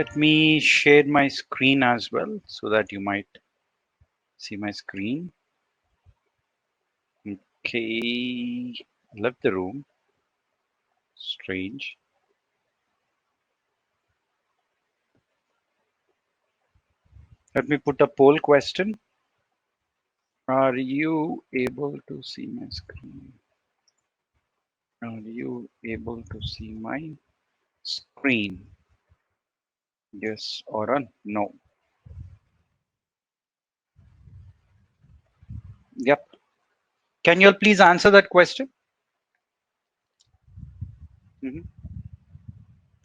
Let me share my screen as well so that you might see my screen. Okay, left the room. Strange. Let me put a poll question. Are you able to see my screen? Are you able to see my screen? Yes or a no? Yep. Can you all please answer that question? Mhm.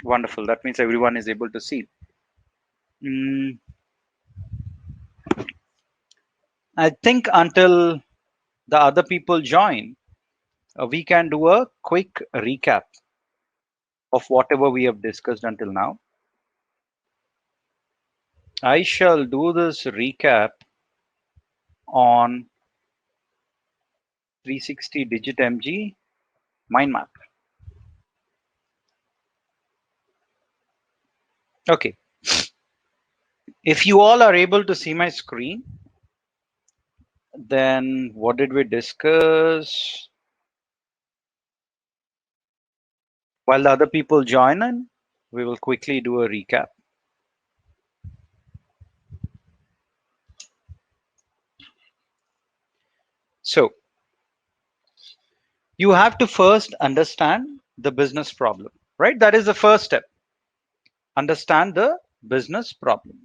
Wonderful. That means everyone is able to see. Mm, I think until the other people join, we can do a quick recap of whatever we have discussed until now. I shall do this recap on 360 digit MG mind map. Okay. If you all are able to see my screen, then what did we discuss? While the other people join in, we will quickly do a recap. So you have to first understand the business problem, right? That is the first step. Understand the business problem.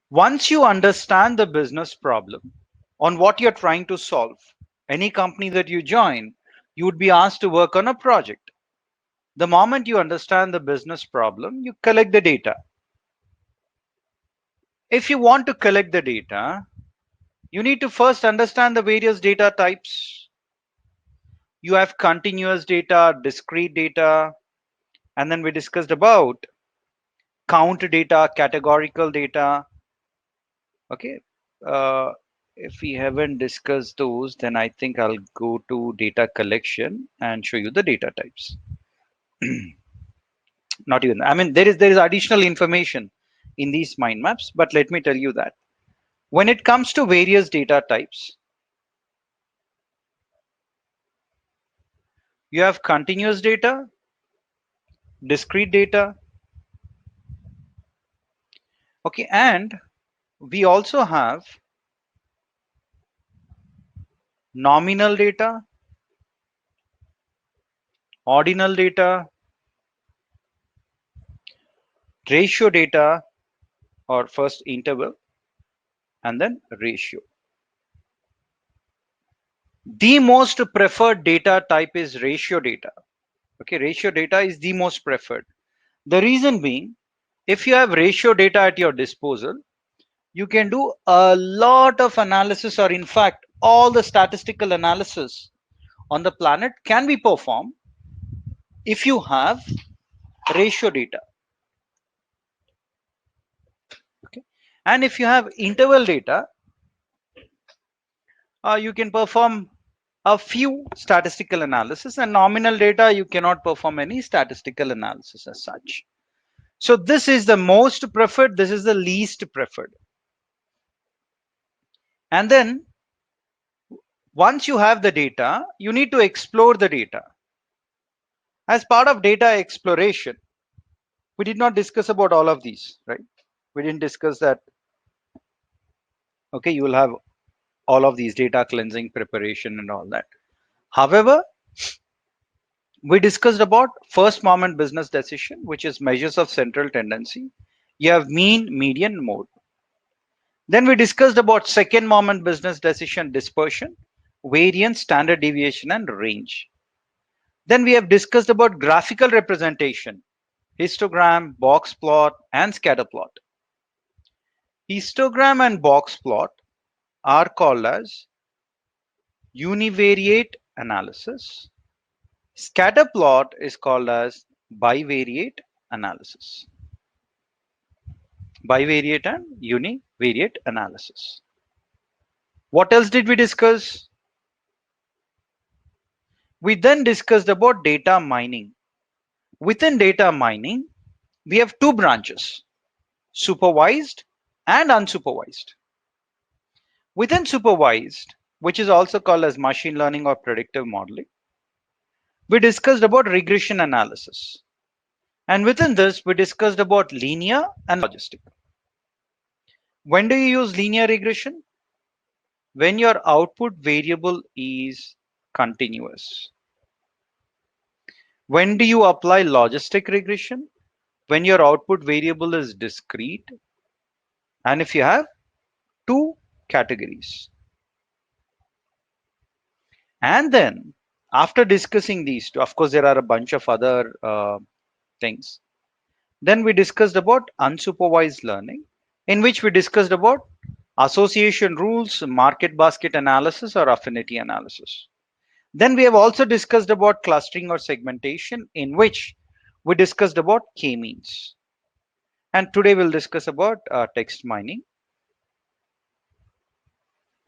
Once you understand the business problem on what you're trying to solve, any company that you join, you would be asked to work on a project. The moment you understand the business problem, you collect the data. If you want to collect the data, you need to first understand the various data types. You have continuous data, discrete data, and then we discussed about count data, categorical data. Okay. Uh, if we haven't discussed those, then I think I'll go to data collection and show you the data types. Not even, I mean, there is additional information in these mind maps, but let me tell you that when it comes to various data types, you have continuous data, discrete data, okay, and we also have nominal data, ordinal data, ratio data, or first interval, and then ratio. The most preferred data type is ratio data. Okay, ratio data is the most preferred. The reason being, if you have ratio data at your disposal, you can do a lot of analysis, or in fact, all the statistical analysis on the planet can be performed if you have ratio data. Okay, and if you have interval data, you can perform a few statistical analysis, and nominal data you cannot perform any statistical analysis as such. So this is the most preferred, this is the least preferred. And then once you have the data, you need to explore the data. As part of data exploration, we did not discuss about all of these, right? We didn't discuss that. Okay, you will have all of these data cleansing, preparation, and all that. However, we discussed about first moment business decision, which is measures of central tendency. You have mean, median, mode. Then we discussed about second moment business decision, dispersion, variance, standard deviation, and range. Then we have discussed about graphical representation, histogram, box plot, and scatter plot. Histogram and box plot are called as univariate analysis. Scatter plot is called as bivariate analysis. Bivariate and univariate analysis. What else did we discuss? We then discussed about data mining. Within data mining, we have two branches, supervised and unsupervised. Within supervised, which is also called as machine learning or predictive modeling, we discussed about regression analysis. And within this, we discussed about linear and logistic. When do you use linear regression? When your output variable is continuous. When do you apply logistic regression? When your output variable is discrete and if you have two categories. And then after discussing these two, of course, there are a bunch of other things. Then we discussed about unsupervised learning, in which we discussed about association rules, market basket analysis, or affinity analysis. Then we have also discussed about clustering or segmentation, in which we discussed about k-means. And today we'll discuss about text mining.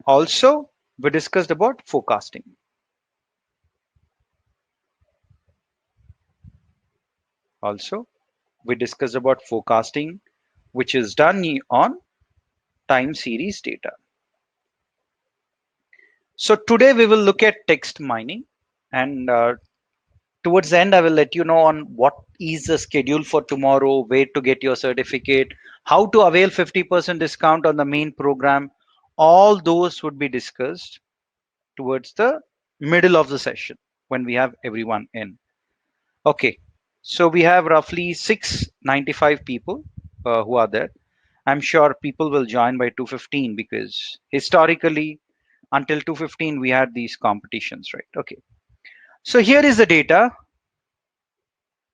Also, we discussed about forecasting. Also, we discussed about forecasting, which is done on time series data. So today we will look at text mining, and towards the end I will let you know on what is the schedule for tomorrow, where to get your certificate, how to avail 50% discount on the main program. All those would be discussed towards the middle of the session when we have everyone in. Okay, so we have roughly 695 people who are there. I'm sure people will join by 2:15 because historically until 2:15 we had these competitions, right? Okay, so here is the data.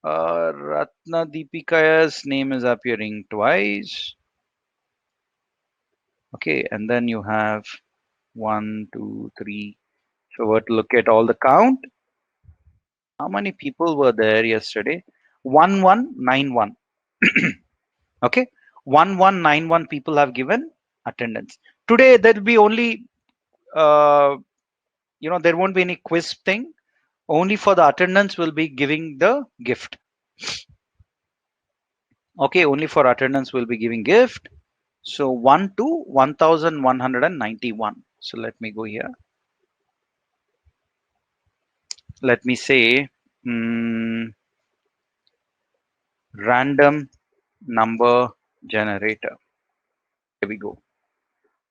Ratna Deepika's name is appearing twice. Okay, and then you have 1, 2, 3. So we're to look at all the count. How many people were there yesterday? 1191. Okay, 1191 people have given attendance. Today there will be only there won't be any quiz thing. Only for the attendance will be giving the gift. Okay, only for attendance will be giving gift. So 1 to 1191. So let me go here. Let me say random number generator. Here we go.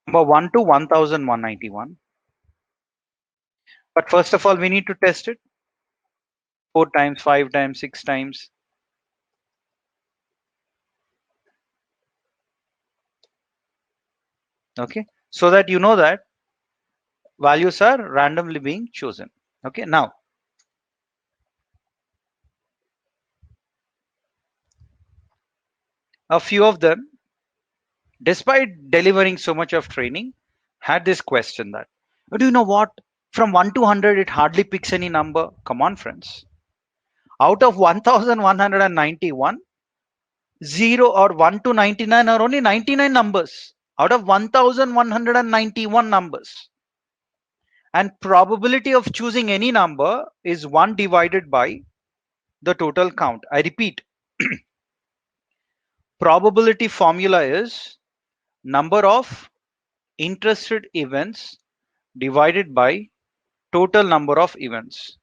Number 1 to 1191. But first of all, we need to test it 4 times, 5 times, 6 times. Okay, so that you know that values are randomly being chosen. Okay, now a few of them, despite delivering so much of training, had this question that, do you know what? From 1 to 100, it hardly picks any number. Come on, friends. Out of 1191, 0 or 1 to 99 are only 99 numbers out of 1191 numbers. And probability of choosing any number is 1 divided by the total count. I repeat, probability formula is number of interested events divided by total number of events.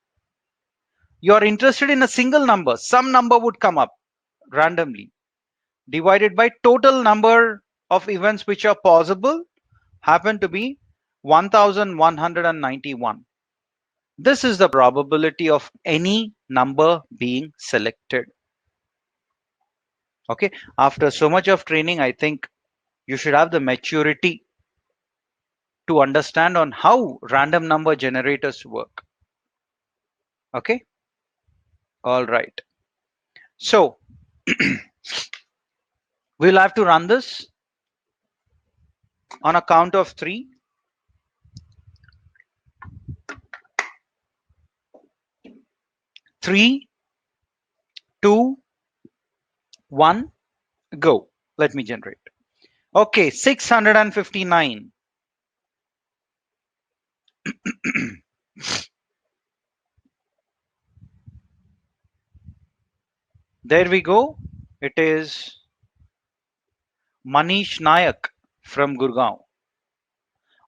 You are interested in a single number, some number would come up randomly, divided by total number of events which are possible, happen to be 1191. This is the probability of any number being selected. Okay, after so much of training, I think you should have the maturity to understand on how random number generators work. Okay, all right. So we'll have to run this on a count of 3. 3, 2, 1, go. Let me generate. Okay, 659. There we go. It is Manish Nayak from Gurgaon.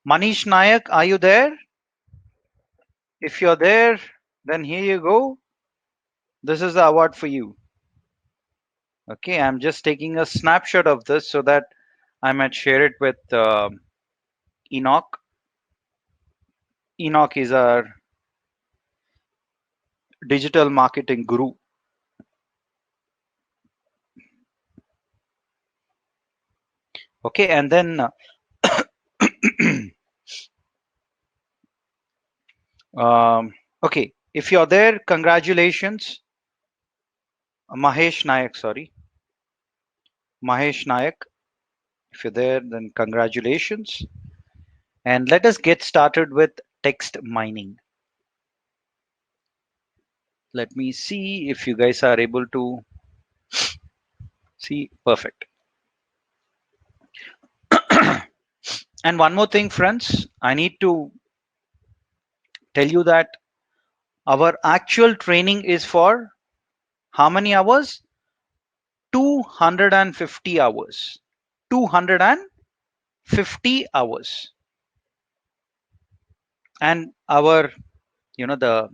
Manish Nayak, are you there? If you're there, then here you go. This is the award for you. Okay, I'm just taking a snapshot of this so that I might share it with Enoch. Enoch is our digital marketing guru. Okay, and then okay, if you're there, congratulations, Mahesh Nayak. Sorry, Mahesh Nayak. If you're there, then congratulations. And let us get started with text mining. Let me see if you guys are able to see. Perfect. And one more thing, friends, I need to tell you that our actual training is for how many hours? 250 hours. 250 hours. And our, the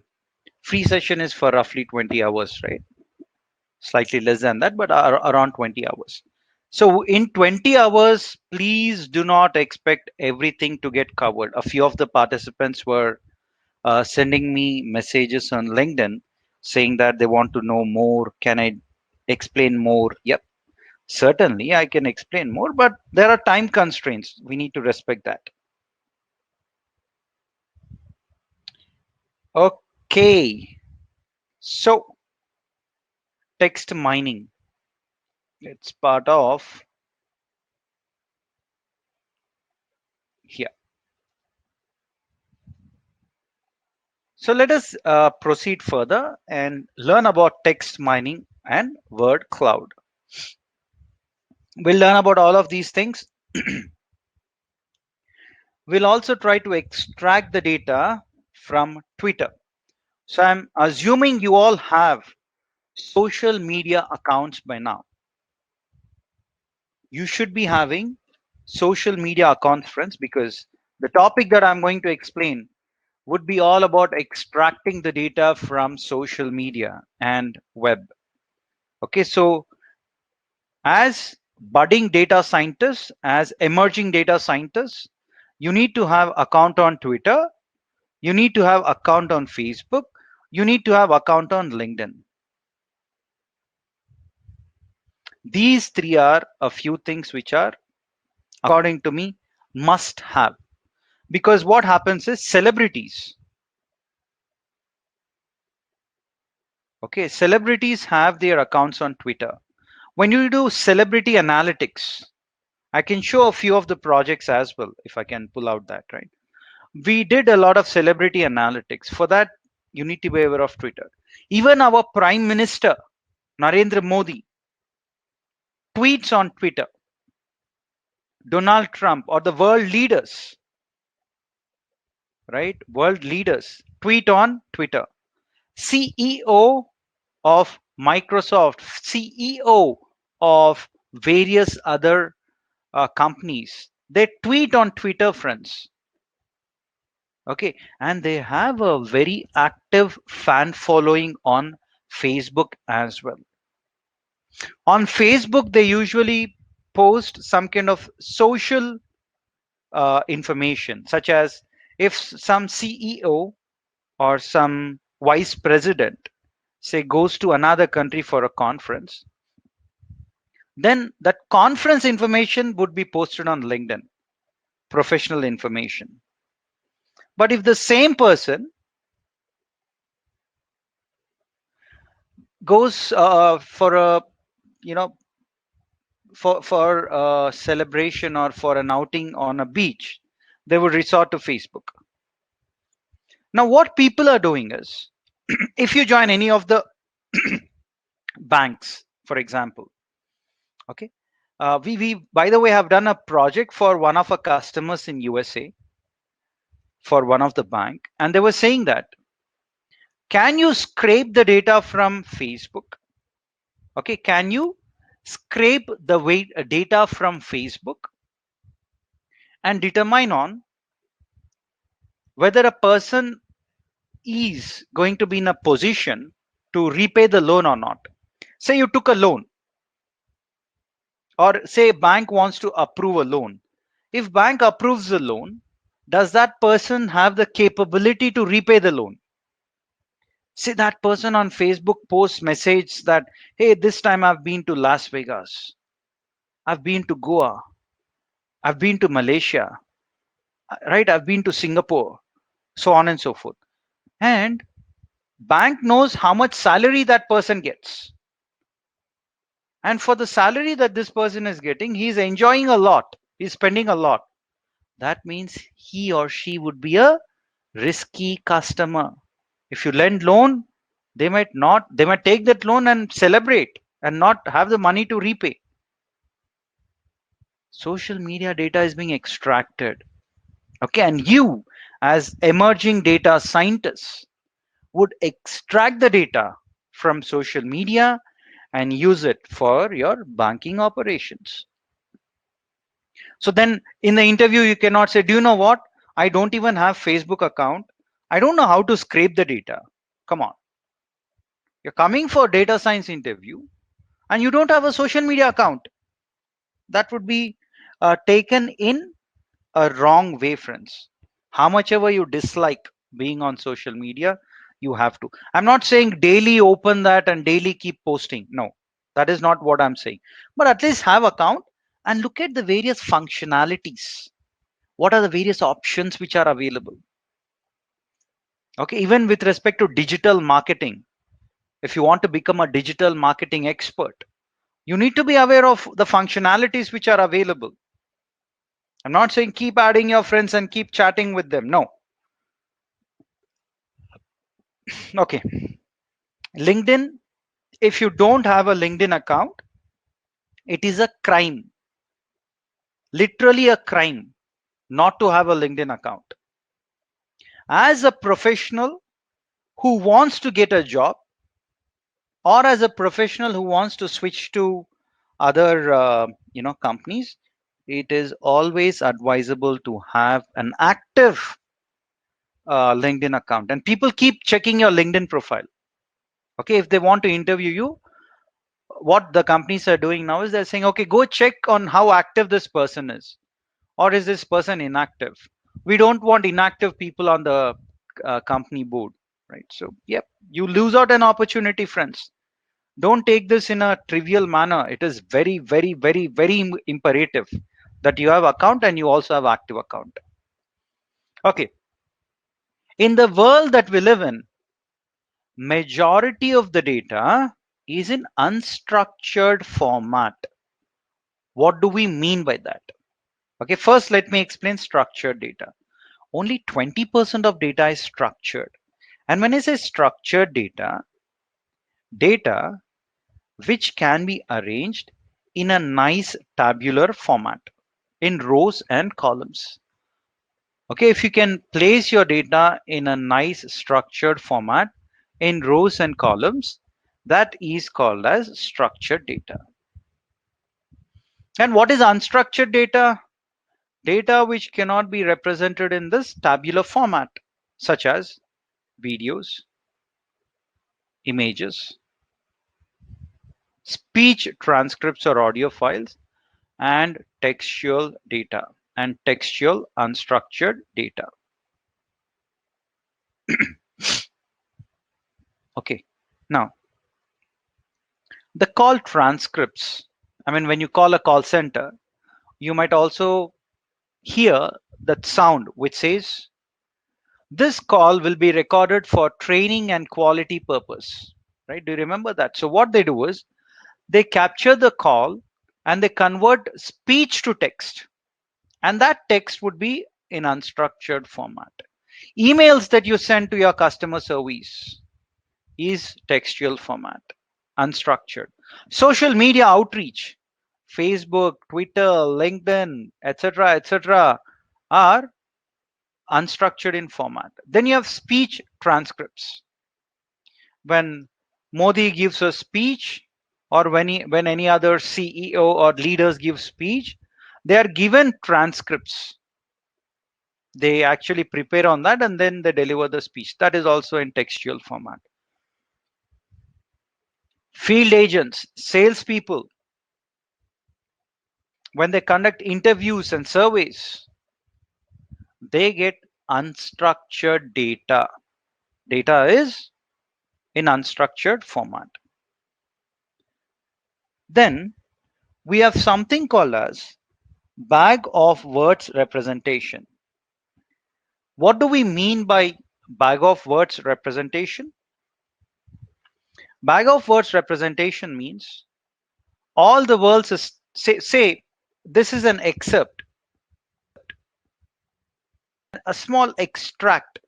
free session is for roughly 20 hours, right? Slightly less than that, but around 20 hours. So in 20 hours, please do not expect everything to get covered. A few of the participants were sending me messages on LinkedIn saying that they want to know more. Can I explain more? Yep, certainly I can explain more, but there are time constraints. We need to respect that. Okay, so text mining. It's part of here. So let us proceed further and learn about text mining and word cloud. We'll learn about all of these things. We'll also try to extract the data from Twitter. So I'm assuming you all have social media accounts by now. You should be having social media accounts, friends, because the topic that I'm going to explain would be all about extracting the data from social media and web. Okay, so as budding data scientists, as emerging data scientists, you need to have account on Twitter, you need to have account on Facebook, you need to have account on LinkedIn. These three are a few things which are, according to me, must have. Because what happens is celebrities, okay, celebrities have their accounts on Twitter. When you do celebrity analytics, I can show a few of the projects as well if I can pull out that, right? We did a lot of celebrity analytics. For that, you need to be aware of Twitter. Even our Prime Minister, Narendra Modi, tweets on Twitter. Donald Trump or the world leaders, right? World leaders tweet on Twitter. CEO of Microsoft, CEO of various other companies, they tweet on Twitter, friends. Okay, and they have a very active fan following on Facebook as well. On Facebook, they usually post some kind of social information, such as if some CEO or some vice president, say, goes to another country for a conference, then that conference information would be posted on LinkedIn, professional information. But if the same person goes for a, you know, for a celebration or for an outing on a beach, they would resort to Facebook. Now, what people are doing is, if you join any of the banks, for example, okay, we by the way have done a project for one of our customers in USA for one of the bank, and they were saying that can you scrape the data from Facebook? Okay, can you scrape the data from Facebook and determine on whether a person is going to be in a position to repay the loan or not. Say you took a loan, or say bank wants to approve a loan. If bank approves the loan, does that person have the capability to repay the loan? Say that person on Facebook posts message that, hey, this time I've been to Las Vegas, I've been to Goa, I've been to Malaysia, right? I've been to Singapore, so on and so forth. And bank knows how much salary that person gets. And for the salary that this person is getting, he's enjoying a lot. He's spending a lot. That means he or she would be a risky customer. If you lend loan, they might take that loan and celebrate and not have the money to repay. Social media data is being extracted. Okay, and you as emerging data scientists would extract the data from social media and use it for your banking operations. So then in the interview, you cannot say, do you know what? I don't even have Facebook account. I don't know how to scrape the data. Come on. You're coming for data science interview and you don't have a social media account. That would be taken in a wrong way, friends. How much ever you dislike being on social media, you have to. I'm not saying daily open that and daily keep posting. No, that is not what I'm saying. But at least have account and look at the various functionalities. What are the various options which are available? Okay, even with respect to digital marketing, if you want to become a digital marketing expert, you need to be aware of the functionalities which are available. I'm not saying keep adding your friends and keep chatting with them. No. Okay. LinkedIn, if you don't have a LinkedIn account, it is a crime, literally a crime not to have a LinkedIn account. As a professional who wants to get a job, or as a professional who wants to switch to other companies, it is always advisable to have an active LinkedIn account, and people keep checking your LinkedIn profile. Okay, if they want to interview you, what the companies are doing now is they're saying, okay, go check on how active this person is, or is this person inactive. We don't want inactive people on the company board, right? So yep, you lose out an opportunity, friends. Don't take this in a trivial manner. It is very, very, very, very imperative that you have account and you also have active account. Okay, in the world that we live in, majority of the data is in unstructured format. What do we mean by that? Okay, first let me explain structured data. Only 20% of data is structured. And when I say structured data which can be arranged in a nice tabular format in rows and columns. Okay, if you can place your data in a nice structured format in rows and columns, that is called as structured data. And what is unstructured data? Data which cannot be represented in this tabular format, such as videos, images, speech transcripts or audio files, and textual data and textual unstructured data. Okay, now the call transcripts. I mean, when you call a call center, you might also hear that sound which says, this call will be recorded for training and quality purpose. Right? Do you remember that? So what they do is they capture the call and they convert speech to text. And that text would be in unstructured format. Emails that you send to your customer service is textual format, unstructured. Social media outreach, Facebook, Twitter, LinkedIn, etc., are unstructured in format. Then you have speech transcripts. When Modi gives a speech or when any other CEO or leaders give speech, they are given transcripts. They actually prepare on that and then they deliver the speech. That is also in textual format. Field agents, salespeople, when they conduct interviews and surveys, they get unstructured data. Data is in unstructured format. Then we have something called as bag of words representation. What do we mean by bag of words representation? Bag of words representation means all the words is, say this is an excerpt, a small extract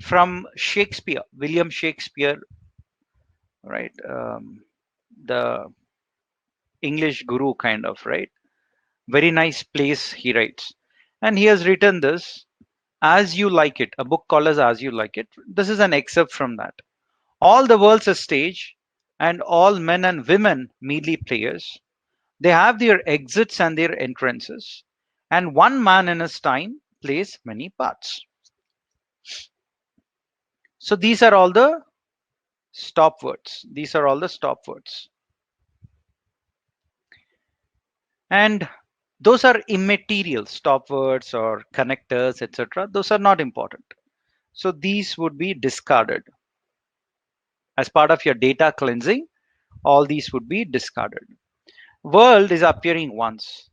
from Shakespeare, William Shakespeare, right? The English guru kind of, right? Very nice place he writes. And he has written this, As You Like It, a book called As You Like It. This is an excerpt from that. All the world's a stage, and all men and women merely players. They have their exits and their entrances, and one man in his time plays many parts. So these are all the stop words. These are all the stop words. And those are immaterial stop words or connectors, etc. Those are not important. So these would be discarded. As part of your data cleansing, all these would be discarded. World is appearing once.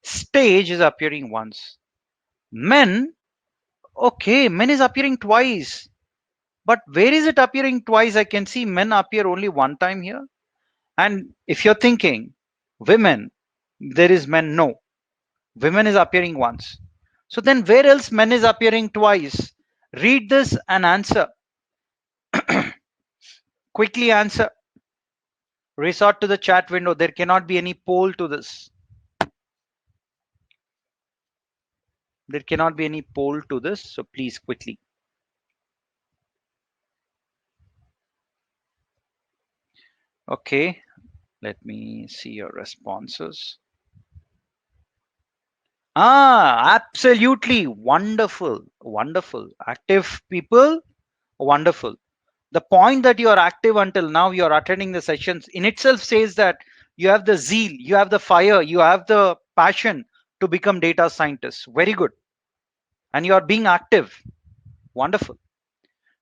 Stage is appearing once. Men, okay, men is appearing twice. But where is it appearing twice? I can see men appear only one time here. And if you're thinking women, there is men, no. Women is appearing once. So then where else men is appearing twice? Read this and answer. Quickly answer. Resort to the chat window. There cannot be any poll to this. There cannot be any poll to this. So please quickly. Okay. Let me see your responses. Absolutely wonderful. Wonderful. Active people. Wonderful. The point that you are active until now, you are attending the sessions in itself says that you have the zeal, you have the fire, you have the passion to become data scientists. Very good. And you are being active. Wonderful.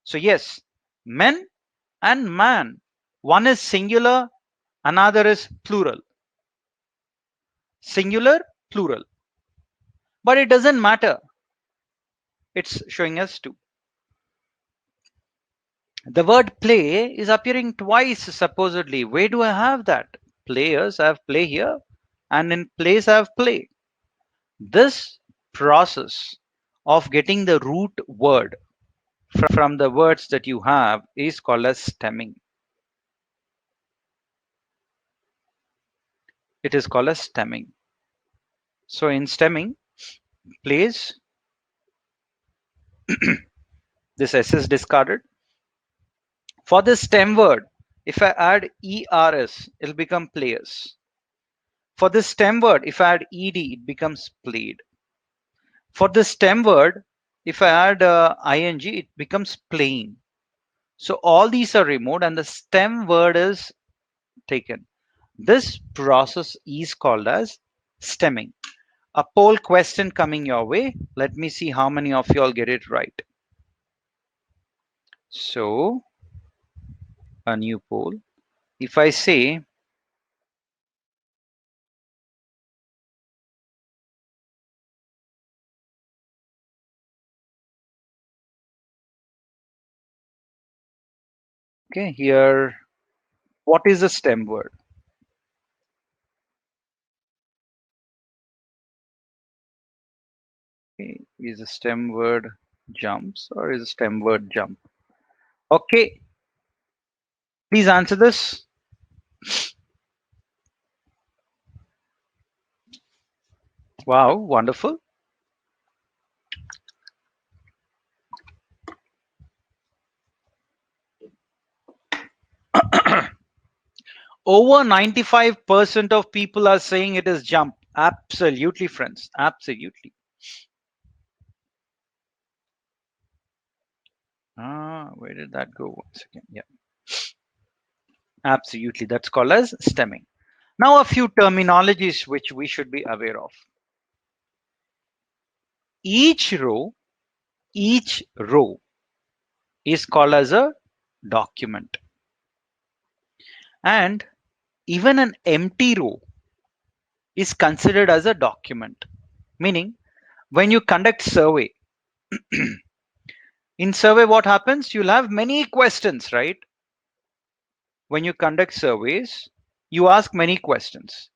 So yes, men and man. One is singular, another is plural. Singular, plural. But it doesn't matter. It's showing us two. The word play is appearing twice supposedly. Where do I have that? Players, I have play here, and in place I have play. This process of getting the root word from the words that you have is called as stemming. It is called as stemming. So in stemming, plays, this S is discarded. For this stem word, if I add ERS, it'll become players. For this stem word, if I add ED, it becomes played. For this stem word, if I add ing, it becomes playing. So all these are removed and the stem word is taken. This process is called as stemming. A poll question coming your way. Let me see how many of you all get it right. So a new poll. If I say okay, here, what is a stem word? Okay, is a stem word jumps or is a stem word jump? Okay, please answer this. Wow, wonderful. Over 95% of people are saying it is jump. Absolutely, friends. Absolutely. Where did that go? Once again. Yeah, absolutely. That's called as stemming. Now, a few terminologies which we should be aware of. Each row, each row is called as a document. And even an empty row is considered as a document. Meaning, when you conduct survey, in survey what happens? You'll have many questions, right? When you conduct surveys, you ask many questions.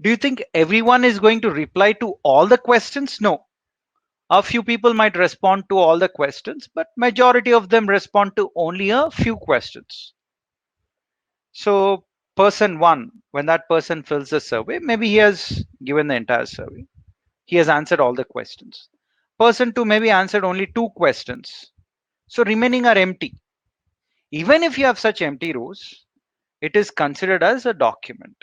Do you think everyone is going to reply to all the questions? No. A few people might respond to all the questions, but majority of them respond to only a few questions. So person one, when that person fills the survey, maybe he has given the entire survey. He has answered all the questions. Person two maybe answered only two questions. So remaining are empty. Even if you have such empty rows, it is considered as a document,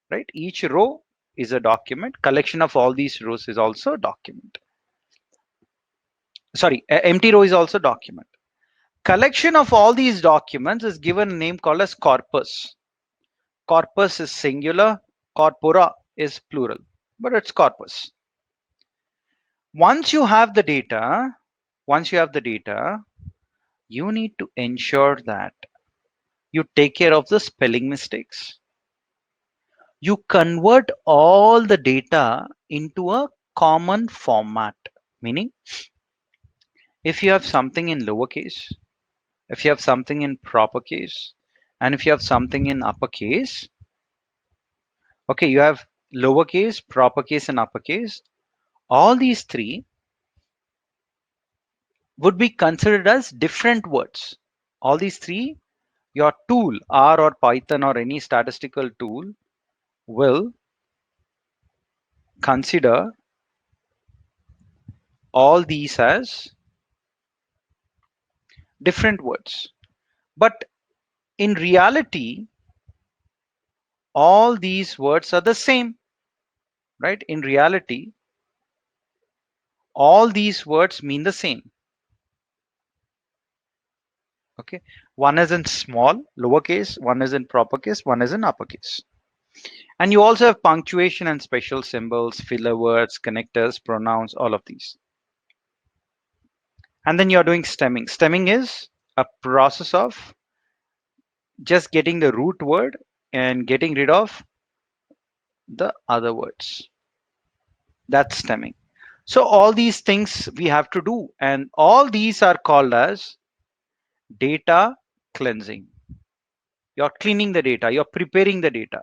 right? Each row is a document. Collection of all these rows is also a document. Sorry, empty row is also document. Collection of all these documents is given a name called as corpus. Corpus is singular, corpora is plural, but it's corpus. Once you have the data, once you have the data, you need to ensure that you take care of the spelling mistakes. You convert all the data into a common format. Meaning, if you have something in lowercase, if you have something in proper case, and if you have something in uppercase, okay, you have lowercase, proper case, and uppercase. All these three would be considered as different words. All these three, your tool, R or Python or any statistical tool, will consider all these as different words. But in reality, all these words are the same, right? In reality, all these words mean the same. Okay, one is in small, lowercase, one is in proper case, one is in uppercase. And you also have punctuation and special symbols, filler words, connectors, pronouns, all of these. And then you're doing stemming. Stemming is a process of just getting the root word and getting rid of the other words. That's stemming. So all these things we have to do, and all these are called as data cleansing. You're cleaning the data, you're preparing the data.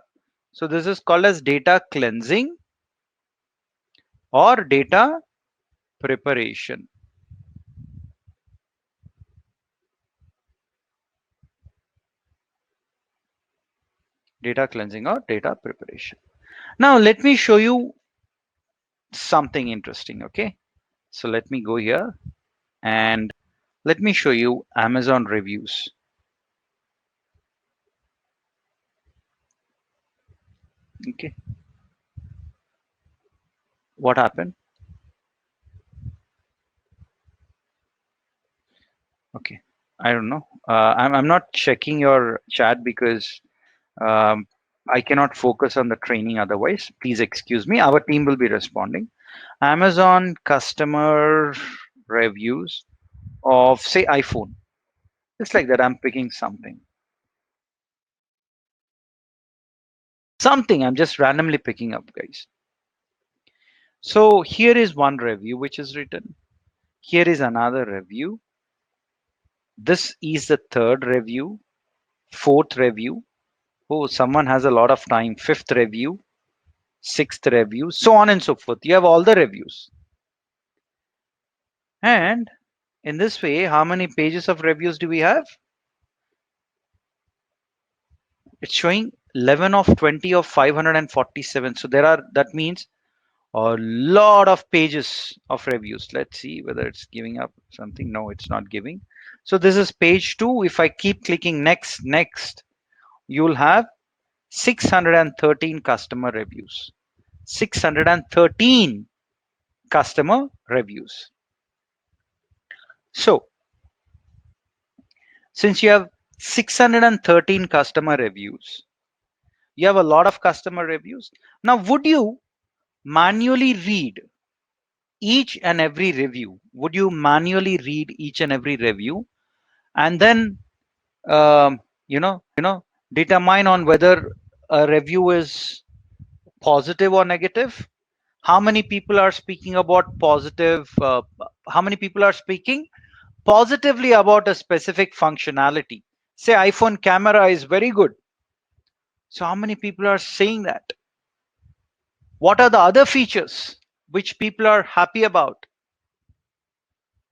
So this is called as data cleansing or data preparation. Data cleansing or data preparation. Now let me show you something interesting. Okay, so let me go here and let me show you Amazon reviews. Okay, what happened? Okay, I don't know. I'm not checking your chat because um, I cannot focus on the training otherwise. Please excuse me. Our team will be responding. Amazon customer reviews of say iPhone. Just like that, I'm picking something. Something I'm just randomly picking up, guys. So here is one review which is written. Here is another review. This is the third review, fourth review. Oh, someone has a lot of time. Fifth review, sixth review, so on and so forth. You have all the reviews. And in this way, how many pages of reviews do we have? It's showing 11 of 20 of 547. So there are, that means a lot of pages of reviews. Let's see whether it's giving up something. No, it's not giving. So this is page 2. If I keep clicking next, you'll have 613 customer reviews. 613 customer reviews. So, since you have 613 customer reviews, you have a lot of customer reviews. Now, would you manually read each and every review? Would you manually read each and every review and then, um, determine on whether a review is positive or negative? How many people are speaking about positive? How many people are speaking positively about a specific functionality? Say iPhone camera is very good. So how many people are saying that? What are the other features which people are happy about?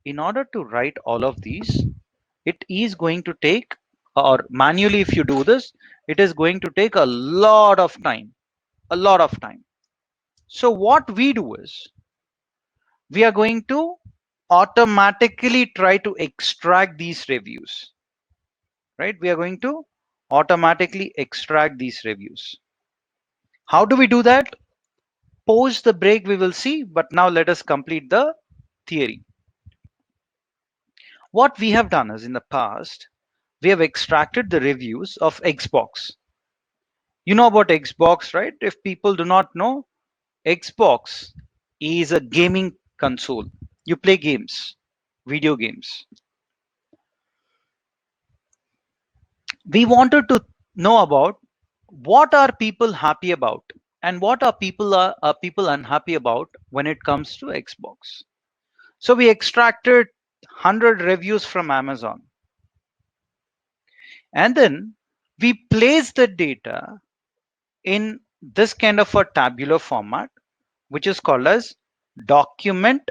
In order to write all of these, it is going to take, or manually if you do this, it is going to take a lot of time. A lot of time. So what we do is, we are going to automatically try to extract these reviews, right? We are going to automatically extract these reviews. How do we do that? Post the break we will see, but now let us complete the theory. What we have done is, in the past, we have extracted the reviews of Xbox. You know about Xbox, right? If people do not know, Xbox is a gaming console. You play games, video games. We wanted to know about what are people happy about and what are people unhappy about when it comes to Xbox. So we extracted 100 reviews from Amazon, and then we placed the data in this kind of a tabular format, which is called as document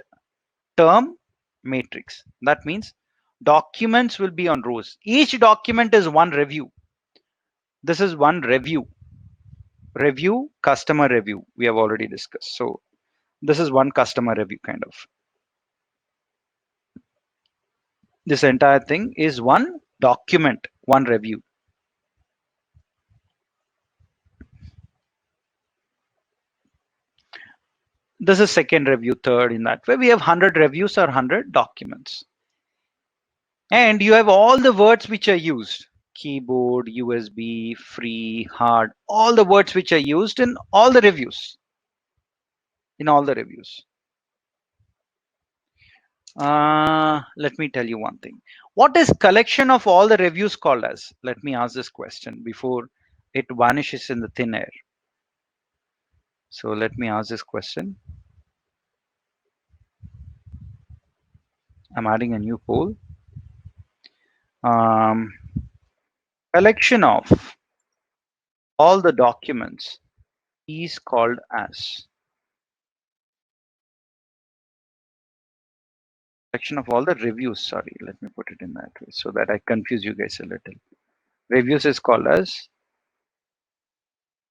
term matrix. That means documents will be on rows. Each document is one review. This is one review. Review, customer review, we have already discussed. So this is one customer review kind of. This entire thing is one document, one review. This is second review, third. In that way, we have 100 reviews or 100 documents. And you have all the words which are used: keyboard, USB, free, hard, all the words which are used in all the reviews. In all the reviews. Let me tell you one thing. What is collection of all the reviews called as? Let me ask this question before it vanishes in the thin air. So let me ask this question. I'm adding a new poll. Collection of all the documents is called as. Collection of all the reviews. Sorry, let me put it in that way so that I confuse you guys a little. Reviews is called as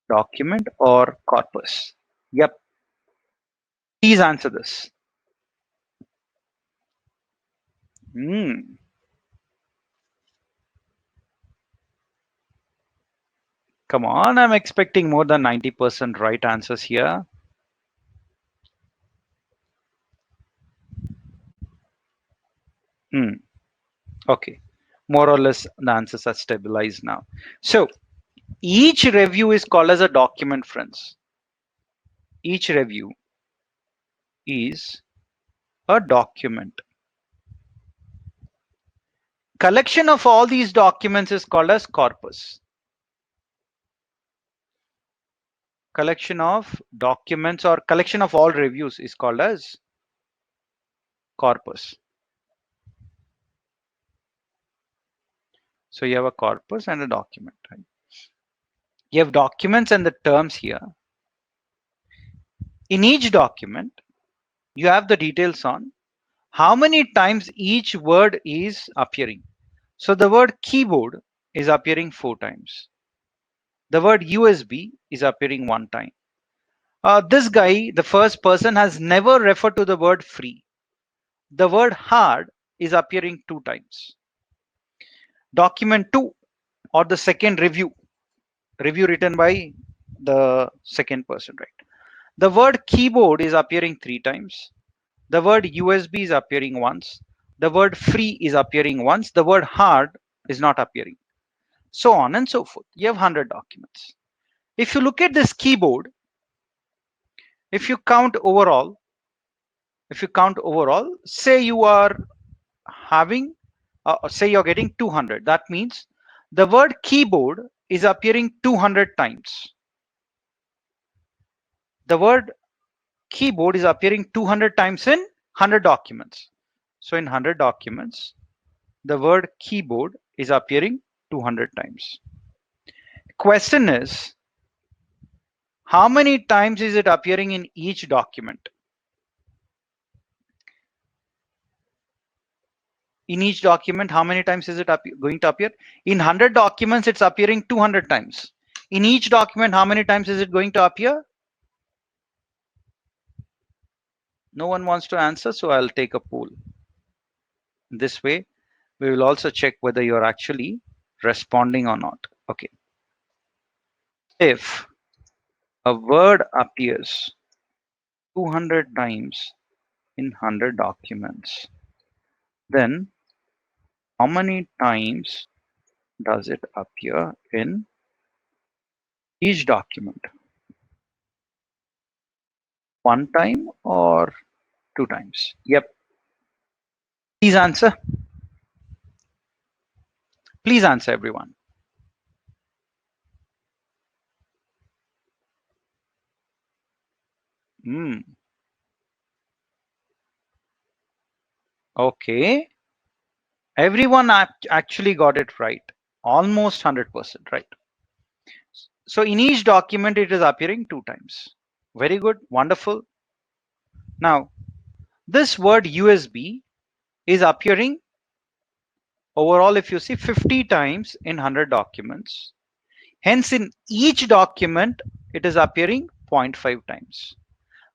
document or corpus. Yep. Please answer this. Come on, I'm expecting more than 90% right answers here. Okay, more or less the answers are stabilized now. So each review is called as a document, friends. Each review is a document. Collection of all these documents is called as corpus. Collection of documents or collection of all reviews is called as corpus. So you have a corpus and a document, right? You have documents and the terms here. In each document, you have the details on how many times each word is appearing. So the word keyboard is appearing 4 times. The word USB is appearing 1 time. This guy, the first person, has never referred to the word free. The word hard is appearing 2 times. Document 2 or the second review. Review written by the second person, right? The word keyboard is appearing 3 times. The word USB is appearing once. The word free is appearing once. The word hard is not appearing. So on and so forth. You have 100 documents. If you look at this keyboard, if you count overall, say you are having, say you're getting 200. That means the word keyboard is appearing 200 times. The word keyboard is appearing 200 times in 100 documents. So in 100 documents, the word keyboard is appearing 200 times. Question is, how many times is it appearing in each document? In each document, how many times is it going to appear? In 100 documents, it's appearing 200 times. In each document, how many times is it going to appear? No one wants to answer, so I'll take a poll. This way, we will also check whether you're actually responding or not. Okay. If a word appears 200 times in 100 documents, then how many times does it appear in each document? One time or 2 times? Yep. Please answer. Please answer, everyone. Hmm. Okay. Everyone actually got it right. Almost 100%, right? So in each document, it is appearing 2 times. Very good. Wonderful. Now, this word USB is appearing overall, if you see, 50 times in 100 documents. Hence, in each document, it is appearing 0.5 times.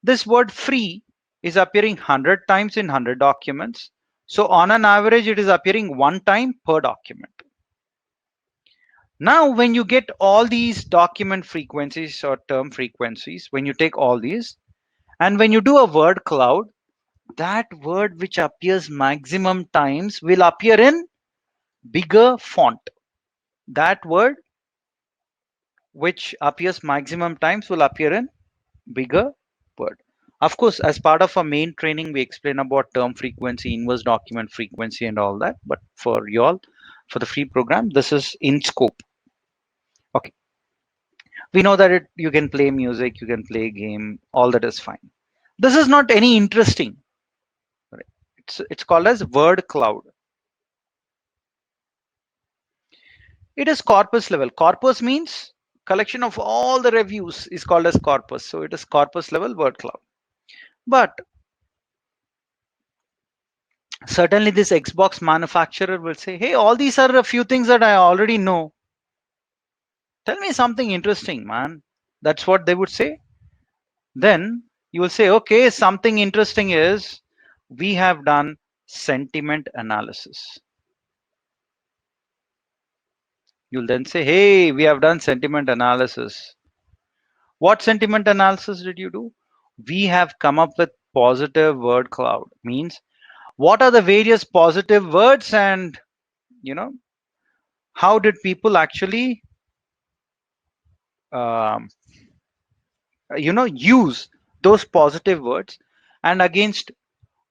This word free is appearing 100 times in 100 documents. So on an average, it is appearing 1 time per document. Now, when you get all these document frequencies or term frequencies, when you take all these, and when you do a word cloud, that word which appears maximum times will appear in bigger font. That word which appears maximum times will appear in bigger word. Of course, as part of our main training, we explain about term frequency, inverse document frequency, and all that. But for y'all, for the free program, this is in scope. Okay, we know that you can play music, you can play game, all that is fine. This is not any interesting. Right? It's called as word cloud. It is corpus level. Corpus means collection of all the reviews is called as corpus. So it is corpus level word cloud. But certainly this Xbox manufacturer will say, hey, all these are a few things that I already know. Tell me something interesting, man. That's what they would say. Then you will say, okay, something interesting is we have done sentiment analysis. You'll then say, hey, we have done sentiment analysis. What sentiment analysis did you do? We have come up with positive word cloud. Means what are the various positive words, and you know how did people actually um, use those positive words, and against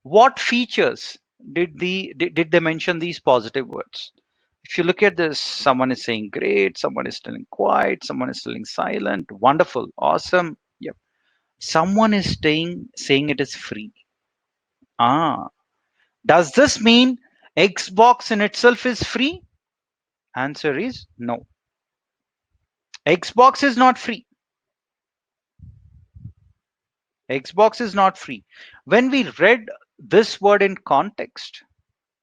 what features did they mention these positive words. If you look at this, someone is saying great, someone is telling quiet, someone is telling silent, wonderful, awesome. Yep. Someone is saying it is free. Ah, does this mean Xbox in itself is free? Answer is no. Xbox is not free. Xbox is not free. When we read this word in context,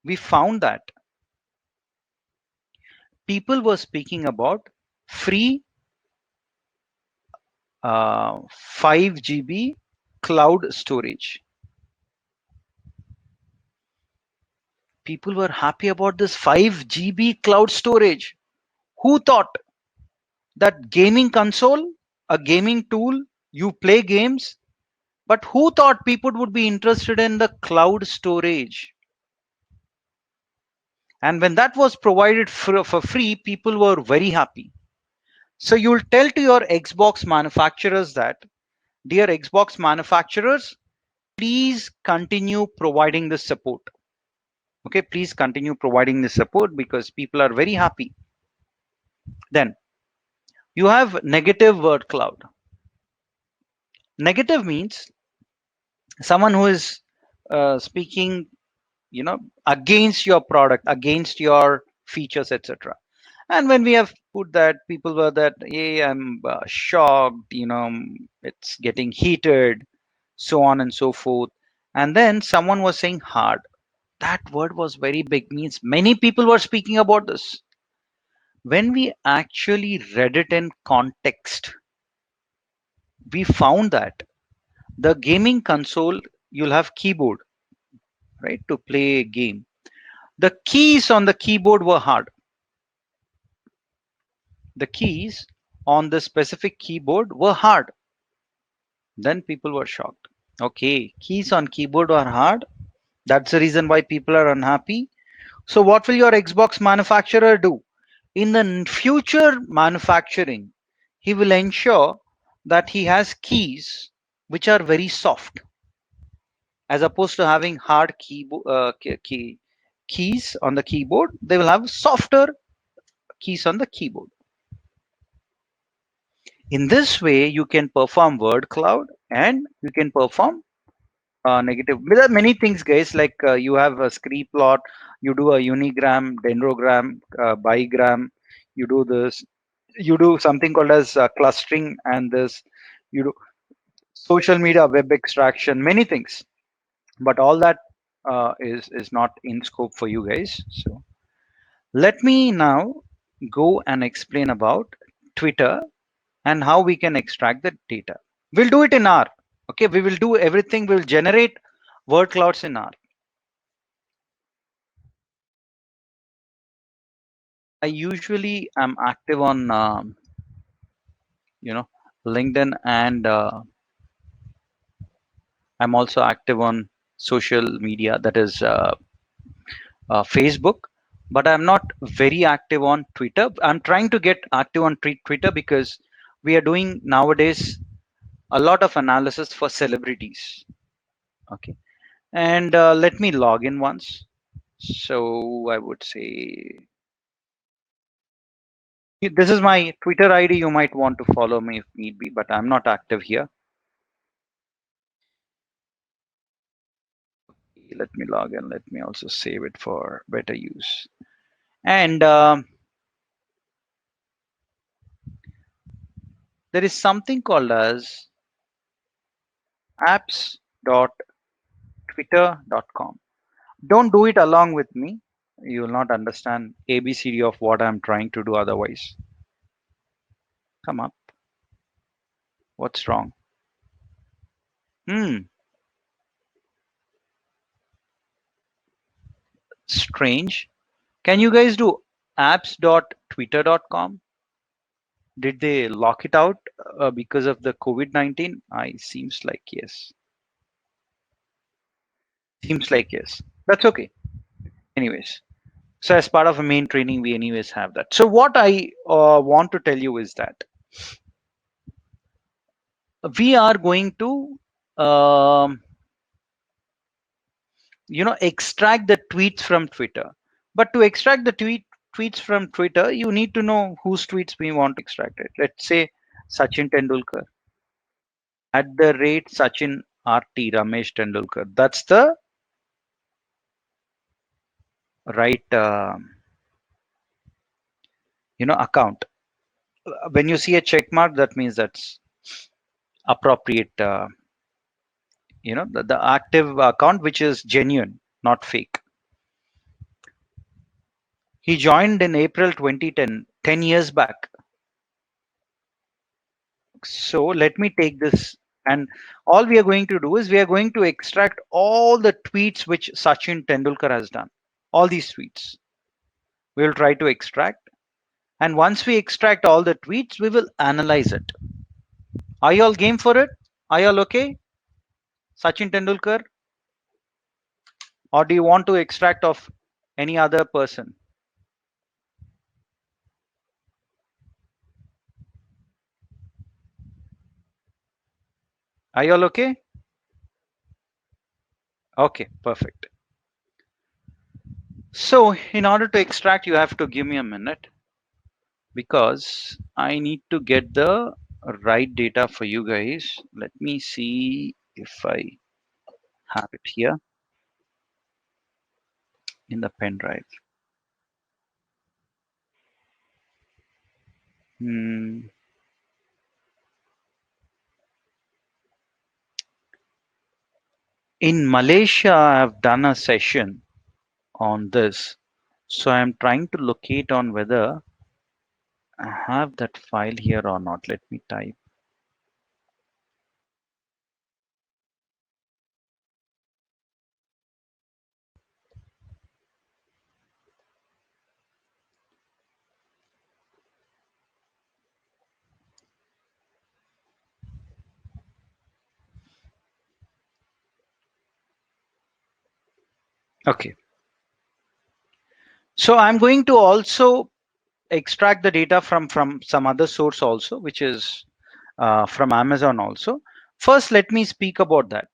we found that people were speaking about free 5 GB cloud storage. People were happy about this 5 GB cloud storage. Who thought That gaming console, a gaming tool, you play games, but who thought people would be interested in the cloud storage? And when that was provided for free, people were very happy. So you'll tell to your Xbox manufacturers that, dear Xbox manufacturers, please continue providing this support. Okay, please continue providing this support because people are very happy. Then you have negative word cloud. Negative means someone who is speaking, against your product, against your features, etc. And when we have put that, people were that, hey, I'm shocked, it's getting heated, so on and so forth. And then someone was saying hard. That word was very big, means many people were speaking about this. When we actually read it in context, we found that the gaming console, you'll have keyboard, right, to play a game. The keys on the keyboard were hard. The keys on the specific keyboard were hard. Then people were shocked. Okay, keys on keyboard are hard. That's the reason why people are unhappy. So what will your Xbox manufacturer do? In the future manufacturing, he will ensure that he has keys which are very soft, as opposed to having hard keys on the keyboard. They will have softer keys on the keyboard. In this way, you can perform word cloud and you can perform negative. There are many things, guys. Like you have a scree plot, you do a unigram, dendrogram, bigram. You do this. You do something called as clustering, and this. You do social media web extraction. Many things, but all that is not in scope for you guys. So let me now go and explain about Twitter and how we can extract the data. We'll do it in R. Okay, we will do everything. We'll generate word clouds in R. I usually am active on LinkedIn, and I'm also active on social media, that is Facebook. But I'm not very active on Twitter. I'm trying to get active on Twitter because we are doing nowadays a lot of analysis for celebrities. Okay, and let me log in once. So I would say this is my Twitter ID. You might want to follow me if need be, but I'm not active here. Let me log in. Let me also save it for better use. And there is something called as apps.twitter.com. Don't do it along with me. You will not understand ABCD of what I'm trying to do otherwise. Come up. What's wrong? Strange. Can you guys do apps.twitter.com? Did they lock it out because of the COVID-19? I seems like yes. Seems like yes. That's okay. Anyways, so as part of a main training, we anyways have that. So what I want to tell you is that we are going to extract the tweets from Twitter. But to extract the tweets from Twitter, you need to know whose tweets we want to extract it. Let's say Sachin Tendulkar @ Sachin RT Ramesh Tendulkar. That's the right account. When you see a check mark, that means that's appropriate. The active account, which is genuine, not fake. He joined in April 2010, 10 years back. So let me take this, and all we are going to do is we are going to extract all the tweets which Sachin Tendulkar has done. All these tweets we will try to extract, And once we extract all the tweets, we will analyze it. Are you all game for it? Are you all okay? Sachin Tendulkar? Or do you want to extract of any other person? Are you all okay? Okay, perfect. So in order to extract, you have to give me a minute because I need to get the right data for you guys. Let me see if I have it here in the pen drive. Hmm. In Malaysia, I've done a session on this. So I'm trying to locate on whether I have that file here or not. Let me type. Okay. So I'm going to also extract the data from some other source also, which is from Amazon also. First, let me speak about that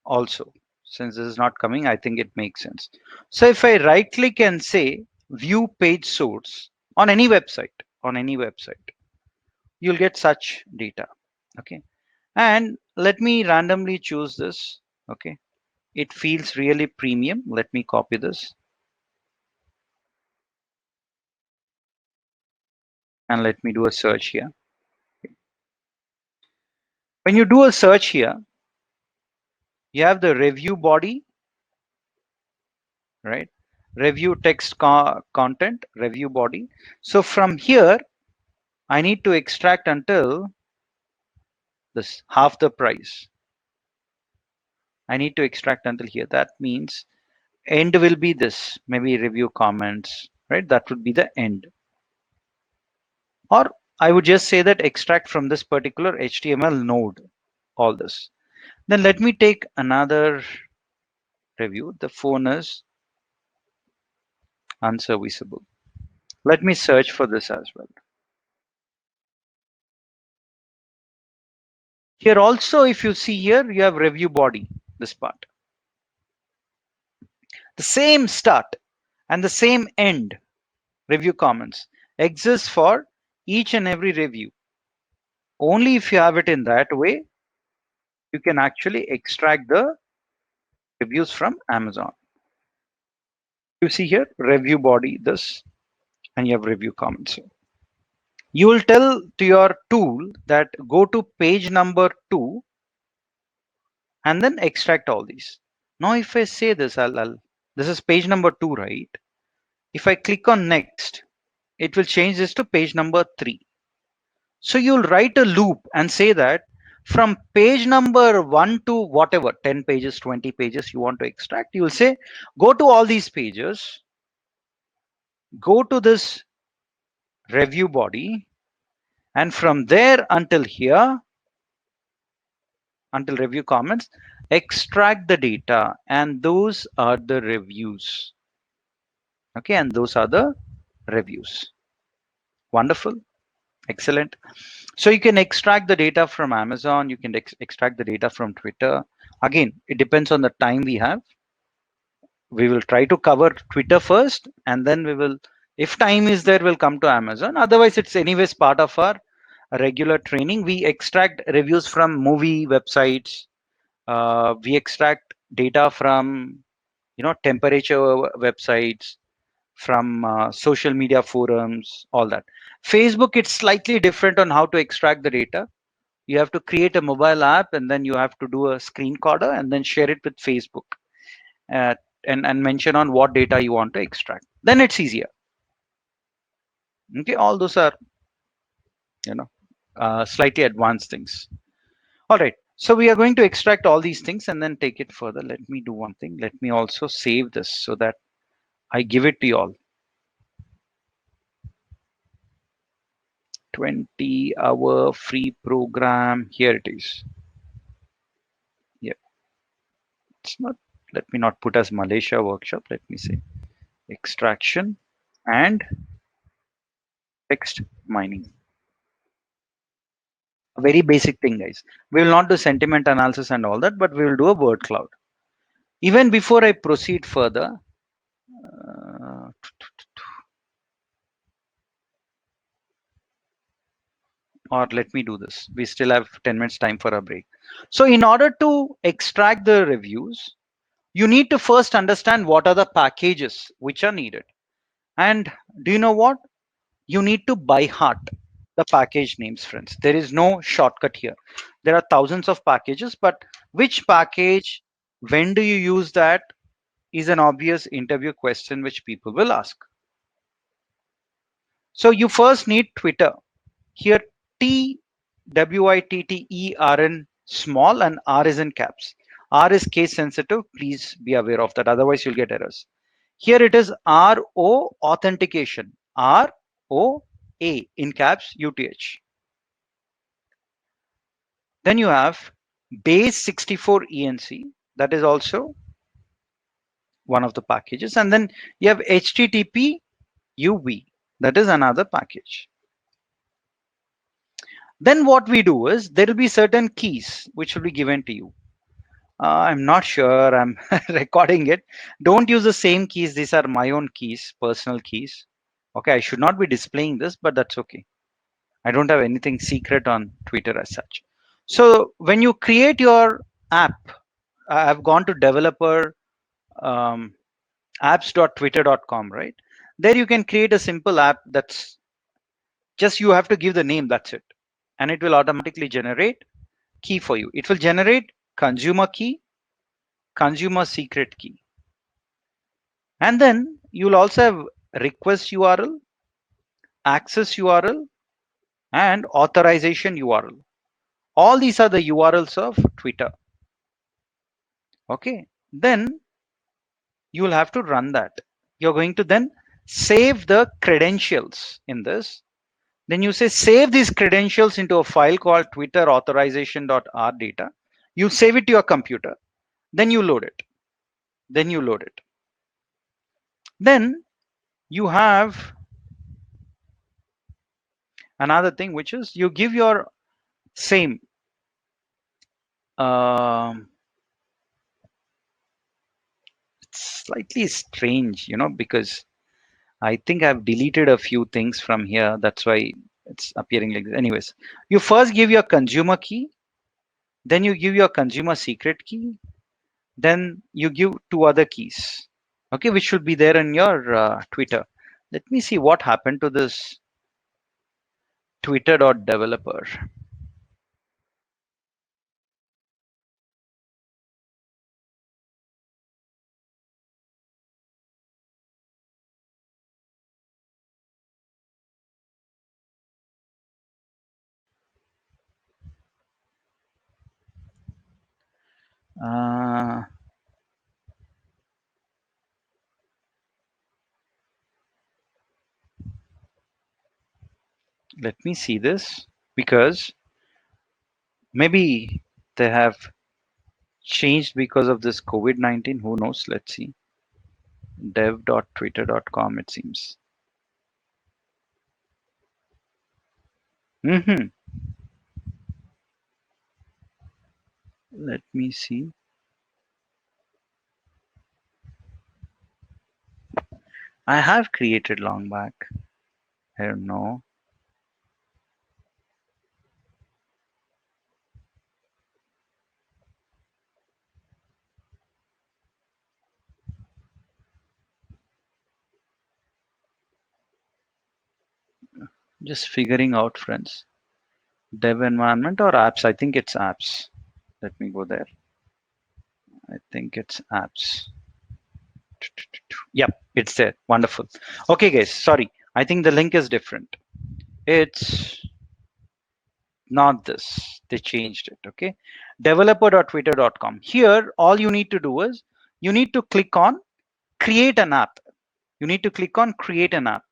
also. Since this is not coming, I think it makes sense. So if I right click and say view page source on any website, you'll get such data. Okay. And let me randomly choose this. Okay. It feels really premium. Let me copy this and let me do a search here. When you do a search here, you have the review body, right? Review text content, review body. So from here, I need to extract until this half the price. I need to extract until here. That means end will be this, maybe review comments, right? That would be the end. Or I would just say that extract from this particular HTML node, all this. Then let me take another review. The phone is unserviceable. Let me search for this as well. Here also, if you see here, you have review body, this part. The same start and the same end, review comments, exists for each and every review. Only if you have it in that way, you can actually extract the reviews from Amazon. You see here, review body, this, and you have review comments. You will tell to your tool that go to page number 2 and then extract all these. Now, if I say this, this is page number 2, right? If I click on next, it will change this to page number 3. So you'll write a loop and say that from page number 1 to whatever, 10 pages, 20 pages you want to extract, you'll say, go to all these pages, go to this review body, and from there until here, until review comments, extract the data, and those are the reviews. Okay, and those are the reviews. Wonderful. Excellent. So you can extract the data from Amazon. You can extract the data from Twitter. Again, it depends on the time we have. We will try to cover Twitter first, and then we will, if time is there, we'll come to Amazon. Otherwise, it's anyways part of our regular training. We extract reviews from movie websites. We extract data from, temperature websites, from social media forums, all that. Facebook, it's slightly different on how to extract the data. You have to create a mobile app and then you have to do a screen recorder and then share it with Facebook, uh, and mention on what data you want to extract. Then it's easier. Okay, all those are, you know, slightly advanced things. All right. So we are going to extract all these things and then take it further. Let me do one thing. Let me also save this so that I give it to you all. 20-hour free program. Here it is. Yeah, it's not. Let me not put as Malaysia workshop. Let me say extraction and text mining. A very basic thing, guys. We will not do sentiment analysis and all that, but we will do a word cloud. Even before I proceed further, uh, or let me do this. We still have 10 minutes time for a break. So in order to extract the reviews, you need to first understand what are the packages which are needed. And do you know what? You need to by heart the package names, friends. There is no shortcut here. There are thousands of packages, but which package, when do you use that, is an obvious interview question which people will ask. So you first need Twitter. Here, TWITTERN small and R is in caps. R is case sensitive. Please be aware of that. Otherwise, you'll get errors. Here it is RO authentication. ROA in caps UTH. Then you have base 64 ENC. That is also one of the packages. And then you have HTTP UV. That is another package. Then what we do is there will be certain keys which will be given to you. I'm not sure I'm recording it. Don't use the same keys. These are my own keys, personal keys. Okay, I should not be displaying this, but that's okay. I don't have anything secret on Twitter as such. So when you create your app, I've gone to developer apps.twitter.com, right? There you can create a simple app that's just you have to give the name, that's it. And it will automatically generate key for you. It will generate consumer key, consumer secret key. And then you'll also have request URL, access URL, and authorization URL. All these are the URLs of Twitter. Okay. Then you will have to run that. You're going to then save the credentials in this. Then you say save these credentials into a file called Twitter authorization.r data. You save it to your computer. Then you load it. Then you load it. Then you have another thing, which is you give your same it's slightly strange, because I think I've deleted a few things from here. That's why it's appearing like this. Anyways, you first give your consumer key, then you give your consumer secret key, then you give two other keys, okay, which should be there in your Twitter. Let me see what happened to this twitter.developer. Uh, let me see this, because maybe they have changed because of this COVID-19. Who knows? Let's see. Dev.twitter.com, it seems. Let me see. I have created long back. I don't know. Just figuring out, friends. Dev environment or apps? I think it's apps. Let me go there. I think it's apps. Yep, it's there. Wonderful. Okay, guys. Sorry. I think the link is different. It's not this. They changed it. Okay. Developer.twitter.com. Here, all you need to do is you need to click on create an app. You need to click on create an app.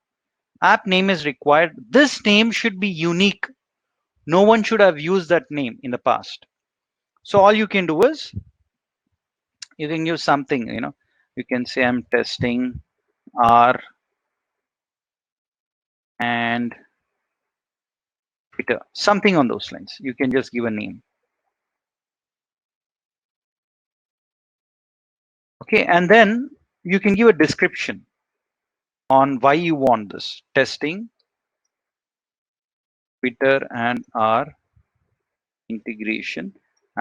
App name is required. This name should be unique. No one should have used that name in the past. So all you can do is you can use something, you can say I'm testing R and Twitter, something on those lines. You can just give a name. Okay, and then you can give a description on why you want this testing Twitter and R integration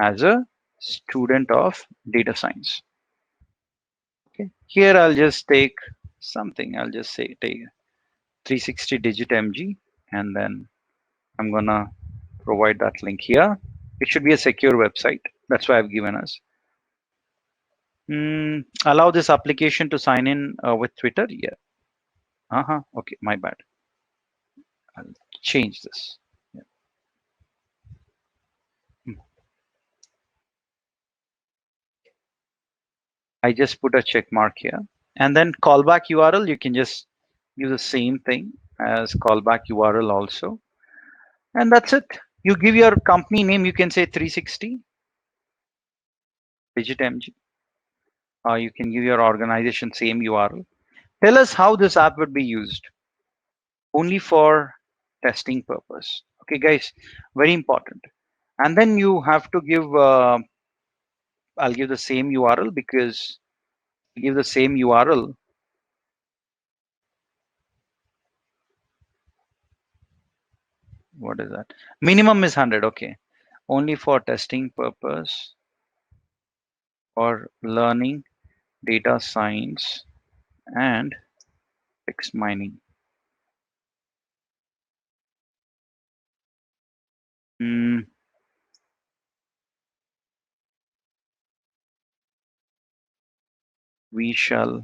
as a student of data science. Okay, here I'll just take something. I'll just say take 360 digit MG, and then I'm gonna provide that link here. It should be a secure website. That's why I've given us. Allow this application to sign in with Twitter. Yeah. Okay, my bad. I'll change this. Yeah. I just put a check mark here. And then callback URL, you can just use the same thing as callback URL also. And that's it. You give your company name, you can say 360 digit MG. You can give your organization same URL. Tell us how this app would be used. Only for testing purpose. Okay, guys, very important. And then you have to give, I'll give the same URL because give the same URL. What is that? Minimum is 100. Okay. Only for testing purpose or learning data science and text mining. Mm, we shall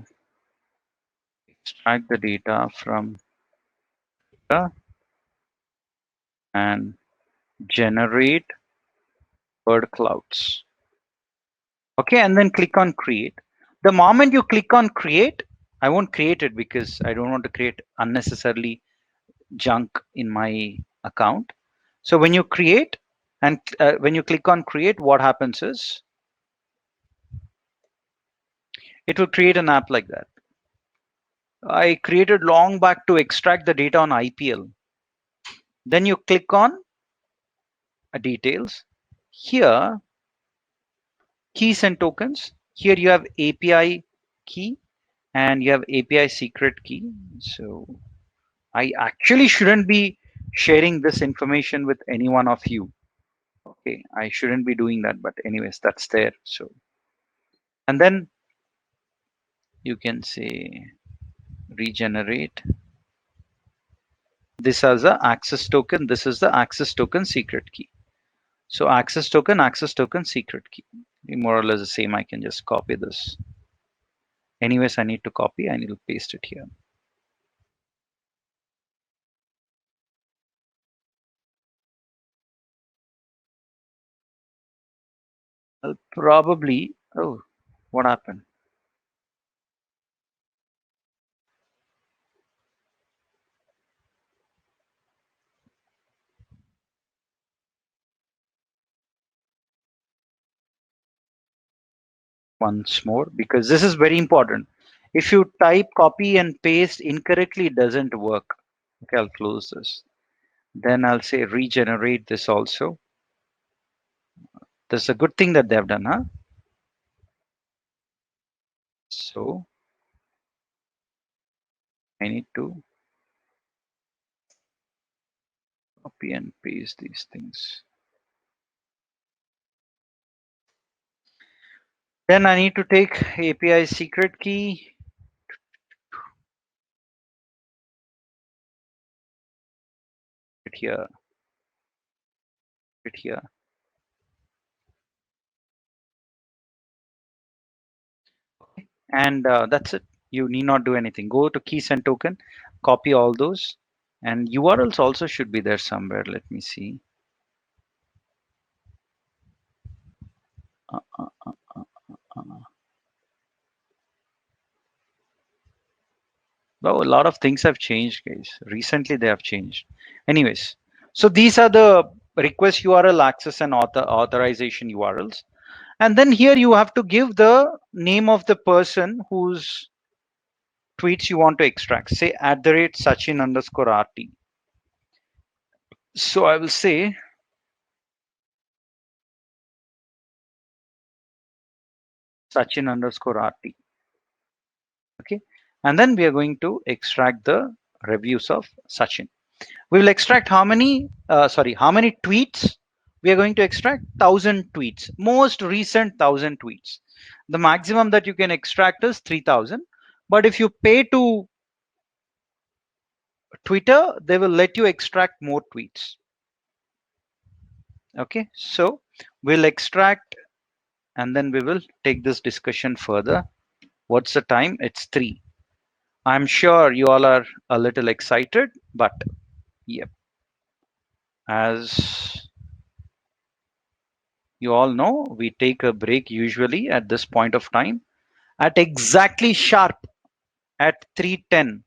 extract the data from data and generate word clouds. Okay, and then click on create. The moment you click on create, I won't create it because I don't want to create unnecessarily junk in my account. So when you create and when you click on create, what happens is it will create an app like that. I created long back to extract the data on IPL. Then you click on details. Here, keys and tokens. Here you have API key and you have API secret key. So I actually shouldn't be sharing this information with any one of you. Okay, I shouldn't be doing that, but anyways, that's there. So, and then you can say regenerate. This as a access token. This is the access token secret key. So access token, secret key. More or less the same. I can just copy this. Anyways, I need to copy. I need to paste it here. I'll probably, oh, what happened? Once more, because this is very important. If you type copy and paste incorrectly, it doesn't work. Okay, I'll close this. Then I'll say regenerate this also. That's a good thing that they've done, huh? So I need to copy and paste these things. Then I need to take API secret key. It here, it here. And that's it. You need not do anything. Go to keys and token, copy all those, and URLs also should be there somewhere. Let me see. Uh, uh, uh, uh, uh. Well, a lot of things have changed, guys. Recently, they have changed. Anyways, so these are the request URL access and authorization URLs. And then here you have to give the name of the person whose tweets you want to extract. Say @Sachin underscore RT. So I will say Sachin underscore RT. Okay. And then we are going to extract the reviews of Sachin. We will extract how many tweets? We are going to extract 1,000 tweets, most recent 1,000 tweets. The maximum that you can extract is 3,000. But if you pay to Twitter, they will let you extract more tweets. Okay, so we'll extract and then we will take this discussion further. What's the time? It's 3. I'm sure you all are a little excited, but yep, as you all know, we take a break usually at this point of time at exactly sharp at 3:10.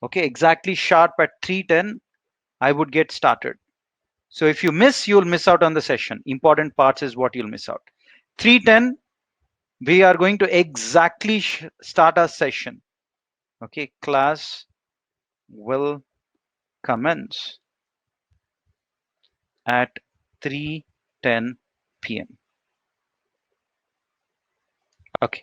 Okay, exactly sharp at 3:10, I would get started. So if you miss, you'll miss out on the session. Important parts is what you'll miss out. 3:10, we are going to exactly start our session. Okay, class will commence at 3:10 p.m. Okay.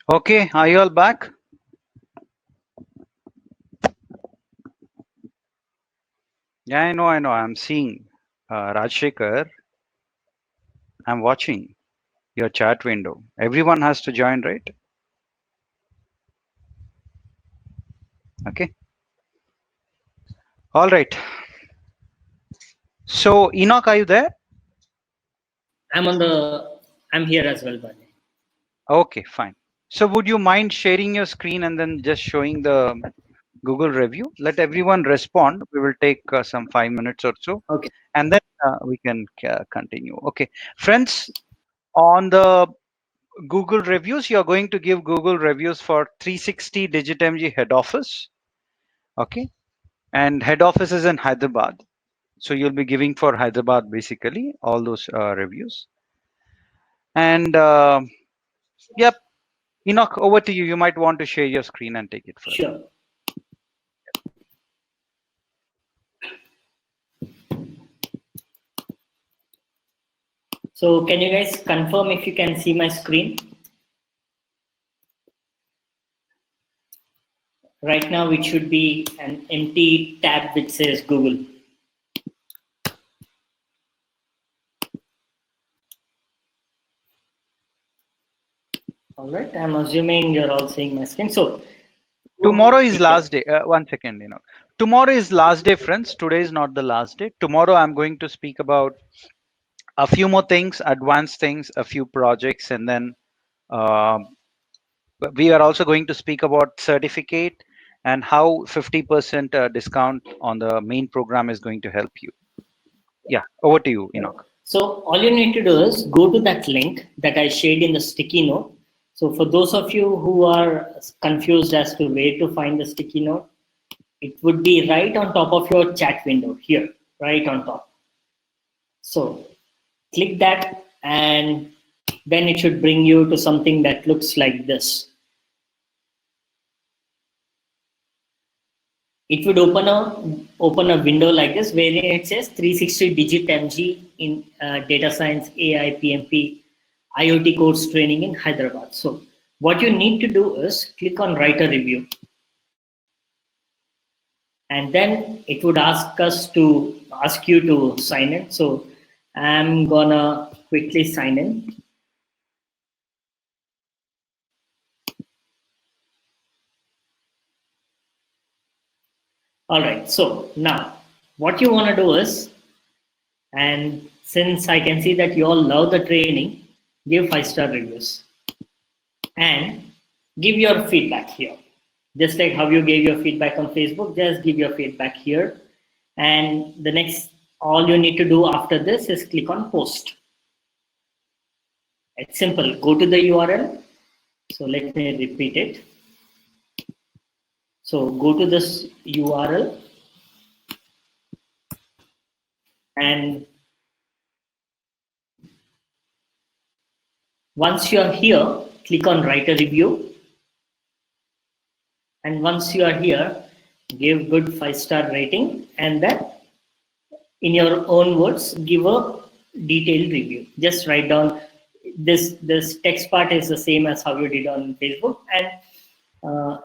Okay, are you all back? Yeah, I know, I know. I'm seeing Rajshekhar. I'm watching your chat window. Everyone has to join, right? Okay. All right. So, Enoch, are you there? I'm here as well, buddy. Okay, fine. So, would you mind sharing your screen and then just showing the Google review? Let everyone respond. We will take some 5 minutes or so, Okay. and then we can continue. Okay, friends, on the Google reviews, you're going to give Google reviews for 360 DigitMG head office. Okay, and head office is in Hyderabad. So you'll be giving for Hyderabad basically all those reviews. And yep, Enoch, over to you. You might want to share your screen and take it further. Sure. So can you guys confirm if you can see my screen? Right now it should be an empty tab which says Google. All right, I'm assuming you're all seeing my screen. So Tomorrow is last day. One second, Enoch. Tomorrow is last day, friends. Today is not the last day. Tomorrow I'm going to speak about a few more things, advanced things, a few projects, and then uh, we are also going to speak about certificate and how 50% discount on the main program is going to help you. Yeah, over to you, Enoch. So all you need to do is go to that link that I shared in the sticky note. So for those of you who are confused as to where to find the sticky note, it would be right on top of your chat window here, right on top. So click that and then it should bring you to something that looks like this. It would open a window like this where it says 360 digit MG in data science, AI, PMP, IoT course training in Hyderabad. So what you need to do is click on write a review, and then it would ask you to sign in. So I'm gonna quickly sign in. All right, so now what you want to do is, and since I can see that you all love the training, give 5-star reviews and give your feedback here. Just like how you gave your feedback on Facebook, just give your feedback here. And the next, all you need to do after this is click on post. It's simple. Go to the URL. So let me repeat it. So go to this URL and once you are here, click on write a review. And once you are here, give good 5-star rating and then in your own words, give a detailed review. Just write down this text part is the same as how you did on Facebook and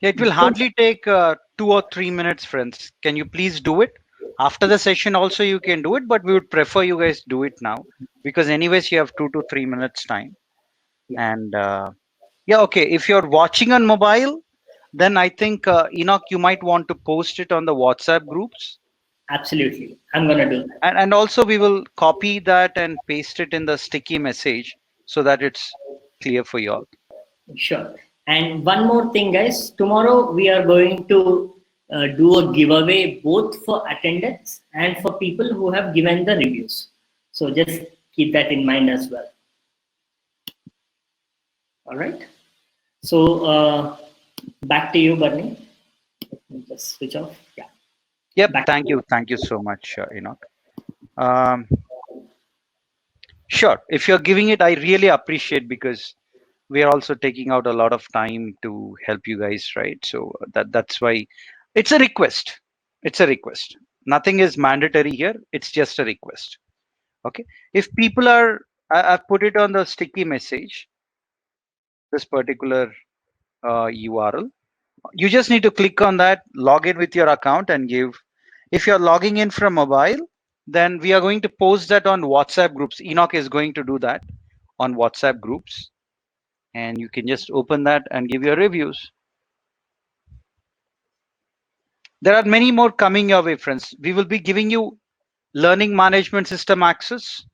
It will hardly take 2 or 3 minutes, friends. Can you please do it? After the session, also you can do it, but we would prefer you guys do it now because, anyways, you have 2 to 3 minutes time. yeah, And yeah, okay. If you're watching on mobile, then I think Enoch, you might want to post it on the WhatsApp groups, absolutely. I'm gonna do that. and also we will copy that and paste it in the sticky message so that it's clear for you all. Sure. And one more thing, guys. Tomorrow we are going to do a giveaway both for attendance and for people who have given the reviews. So just keep that in mind as well. All right. So back to you, Bernie. Let me just switch off. Yeah. Yep. Back to you. Thank you so much, Enoch. Um, sure. If you're giving it, I really appreciate because we are also taking out a lot of time to help you guys, right? So that's why it's a request. It's a request. Nothing is mandatory here. It's just a request. Okay. If people are, I've put it on the sticky message. this particular URL. You just need to click on that, log in with your account and give. If you're logging in from mobile, then we are going to post that on WhatsApp groups. Enoch is going to do that on WhatsApp groups, and you can just open that and give your reviews. There are many more coming your way, friends. We will be giving you learning management system access,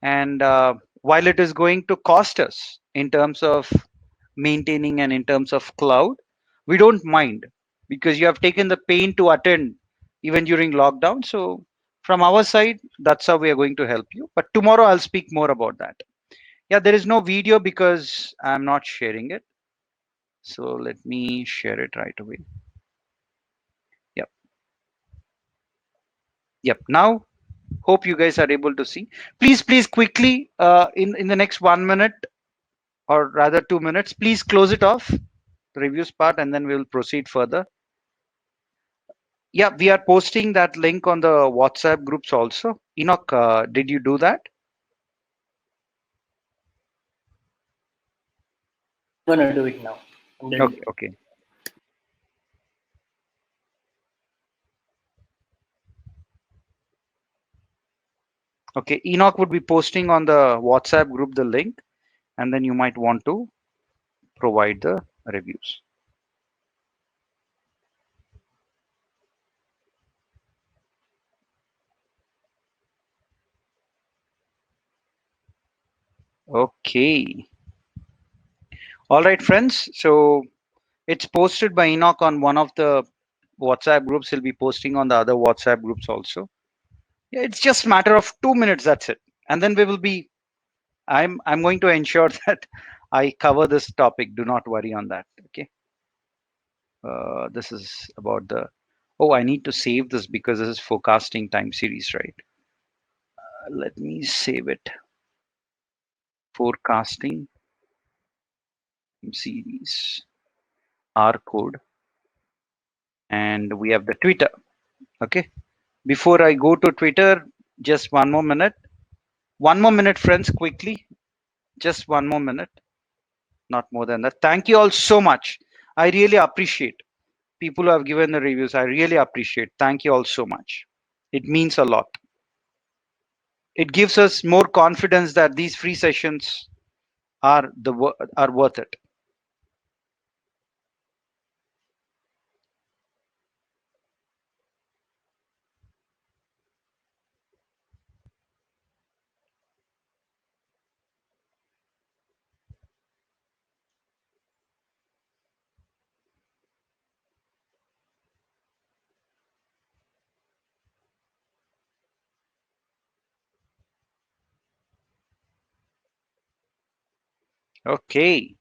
and while it is going to cost us in terms of maintaining and in terms of cloud, we don't mind, because you have taken the pain to attend even during lockdown. So from our side, that's how we are going to help you, but tomorrow I'll speak more about that. Yeah, there is no video because I'm not sharing it, so let me share it right away. Yep. Yep. Now hope you guys are able to see. Please quickly, in the next 1 minute, or rather 2 minutes, please close it off, the reviews part, and then we'll proceed further. Yeah, we are posting that link on the WhatsApp groups also. Enoch, did you do that? I'm gonna do it now. I'm doing Okay, it. okay. Okay, Enoch would be posting on the WhatsApp group the link, and then you might want to provide the reviews. Okay. All right, friends. So it's posted by Enoch on one of the WhatsApp groups. He'll be posting on the other WhatsApp groups also. Yeah, it's just matter of 2 minutes. That's it. And then we will be. I'm going to ensure that I cover this topic. Do not worry on that. Okay. This is about the. Oh, I need to save this because this is forecasting time series, right? Let me save it. Forecasting series. R code, and we have the Twitter. Okay. Before I go to Twitter, just 1 more minute. 1 more minute, friends, quickly. Just 1 more minute, not more than that. Thank you all so much. I really appreciate people who have given the reviews. I really appreciate. Thank you all so much. It means a lot. It gives us more confidence that these free sessions are worth it. Okay.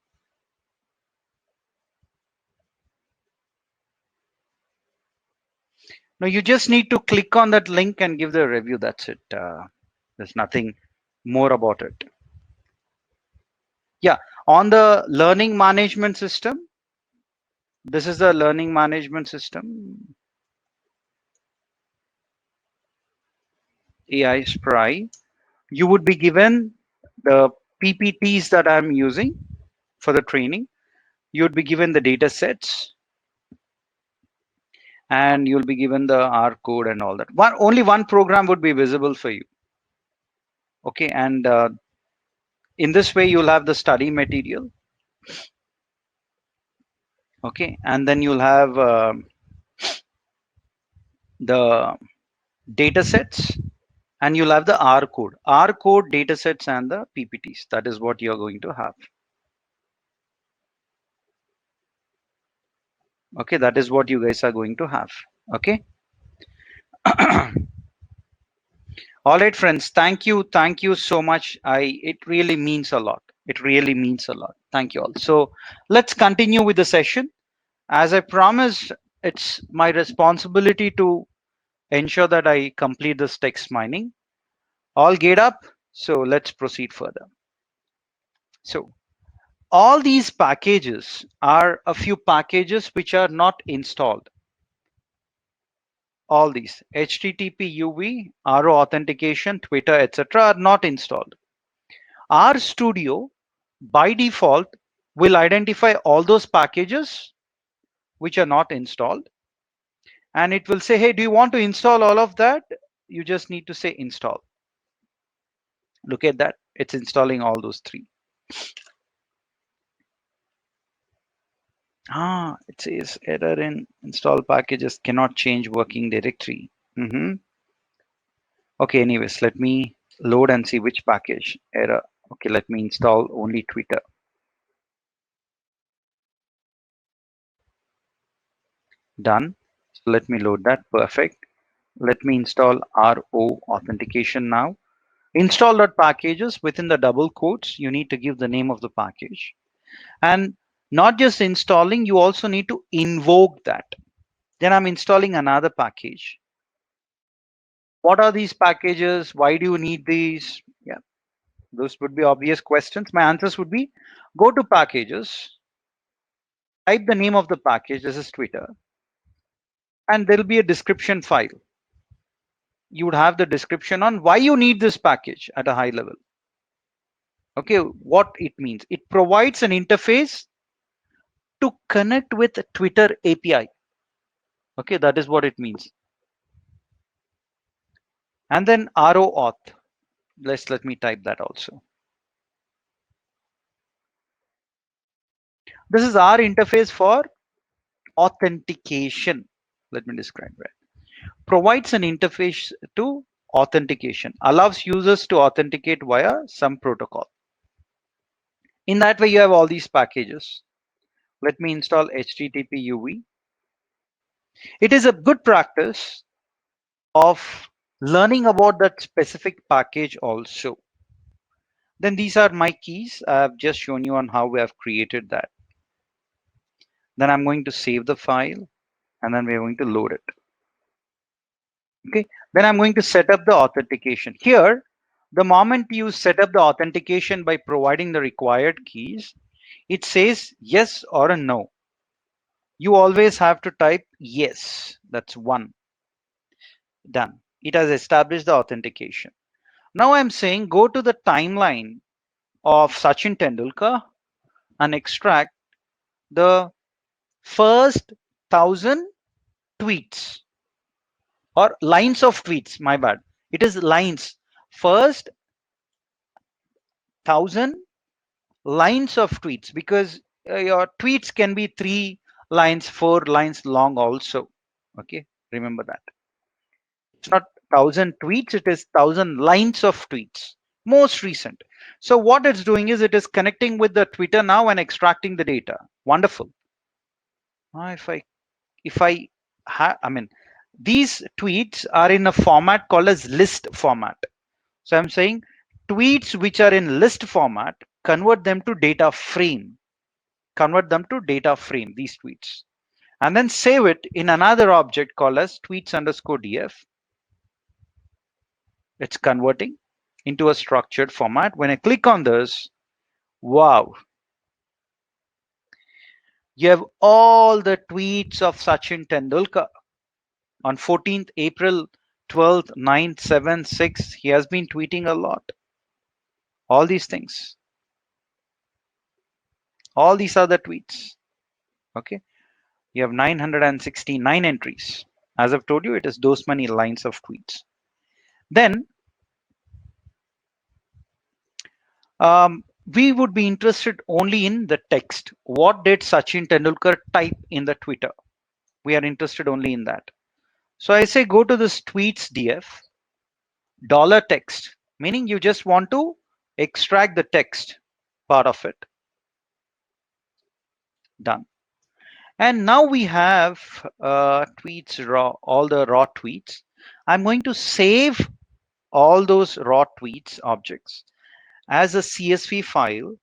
Now you just need to click on that link and give the review. That's it. There's nothing more about it. Yeah. On the learning management system, this is the learning management system. AI Spry. You would be given the PPTs that I'm using for the training. You would be given the data sets, and you'll be given the R code and all that. Only one program would be visible for you. Okay, and in this way you'll have the study material. Okay, and then you'll have the data sets, and you'll have the R code data sets and the PPTs. That is what you're going to have. Okay, that is what you guys are going to have. Okay. All right, friends. Thank you so much. It really means a lot. It really means a lot. Thank you all. So let's continue with the session. As I promised, it's my responsibility to ensure that I complete this text mining. All get up. So let's proceed further. So all these packages are a few packages which are not installed. All these HTTP UV, RO authentication, Twitter, etc. are not installed. RStudio by default will identify all those packages which are not installed, and it will say, hey, do you want to install all of that? You just need to say install. Look at that, it's installing all those three. It says error in install packages cannot change working directory. Okay, anyways, let me load and see which package error. Okay, let me install only Twitter. Done. So let me load that. Perfect. Let me install RO authentication now. Install.packages, within the double quotes, you need to give the name of the package. And not just installing, you also need to invoke that. Then I'm installing another package. What are these packages? Why do you need these? Yeah, those would be obvious questions. My answers would be, go to packages, type the name of the package, this is Twitter, and there'll be a description file. You would have the description on why you need this package at a high level. Okay, what it means. It provides an interface to connect with Twitter API. Okay, that is what it means. And then RO auth. Let me type that also. This is our interface for authentication. Let me describe that. Provides an interface to authentication, allows users to authenticate via some protocol. In that way, you have all these packages. Let me install HTTP UV. It is a good practice of learning about that specific package also. Then these are my keys. I have just shown you on how we have created that. Then I'm going to save the file, and then we're going to load it. Okay, then I'm going to set up the authentication. Here, the moment you set up the authentication by providing the required keys, it says yes or a no. You always have to type yes. That's one. Done. It has established the authentication. Now I'm saying go to the timeline of Sachin Tendulkar and extract the first 1,000 tweets, or lines of tweets. My bad. It is lines. First 1,000 lines of tweets, because your tweets can be 3 lines, 4 lines long also. Okay, remember that. It's not 1,000 tweets, it is 1,000 lines of tweets, most recent. So what it's doing is it is connecting with the Twitter now and extracting the data. Wonderful. If I mean, these tweets are in a format called as list format. So I'm saying tweets which are in list format, convert them to data frame. Convert them to data frame, these tweets. And then save it in another object called as tweets underscore df. It's converting into a structured format. When I click on this, wow, you have all the tweets of Sachin Tendulkar on 14th April, 12th, 9th, 7th, 6th. He has been tweeting a lot. All these things. All these are the tweets. Okay. You have 969 entries. As I've told you, it is those many lines of tweets. Then we would be interested only in the text. What did Sachin Tendulkar type in the Twitter? We are interested only in that. So I say go to this tweets df, dollar text, meaning you just want to extract the text part of it. Done. And now we have tweets raw, all the raw tweets. I'm going to save all those raw tweets objects as a CSV file,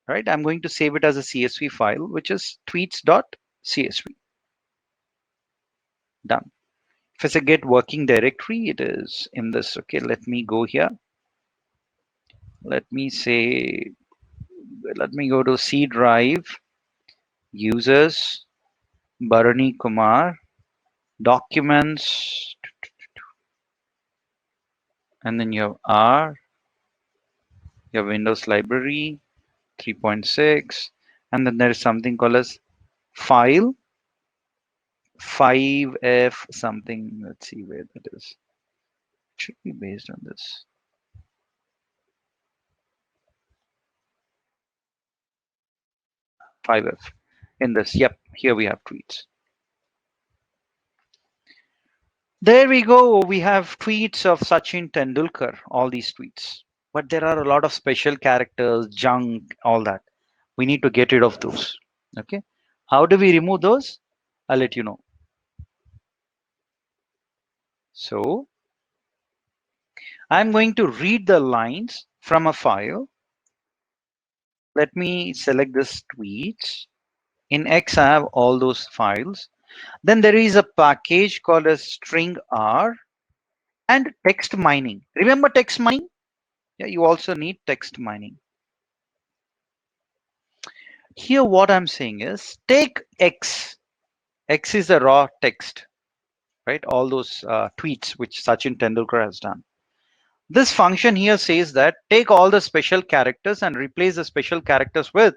right? I'm going to save it as a CSV file, which is tweets.csv. Done. If I say get working directory, it is in this. Okay, let me go here. Let me say, let me go to C drive, users, Bharani Kumar, documents, and then you have R, your Windows library, 3.6, and then there is something called as file 5F something. Let's see where that is. It should be based on this. 5F in this. Yep, here we have tweets. There we go. We have tweets of Sachin Tendulkar, all these tweets. But there are a lot of special characters, junk, all that. We need to get rid of those. Okay. How do we remove those? I'll let you know. So I'm going to read the lines from a file. Let me select this tweets. In X, I have all those files. Then there is a package called a string R and text mining. Remember text mining? Yeah, you also need text mining. Here, what I'm saying is take X. X is the raw text, right? All those tweets which Sachin Tendulkar has done. This function here says that take all the special characters and replace the special characters with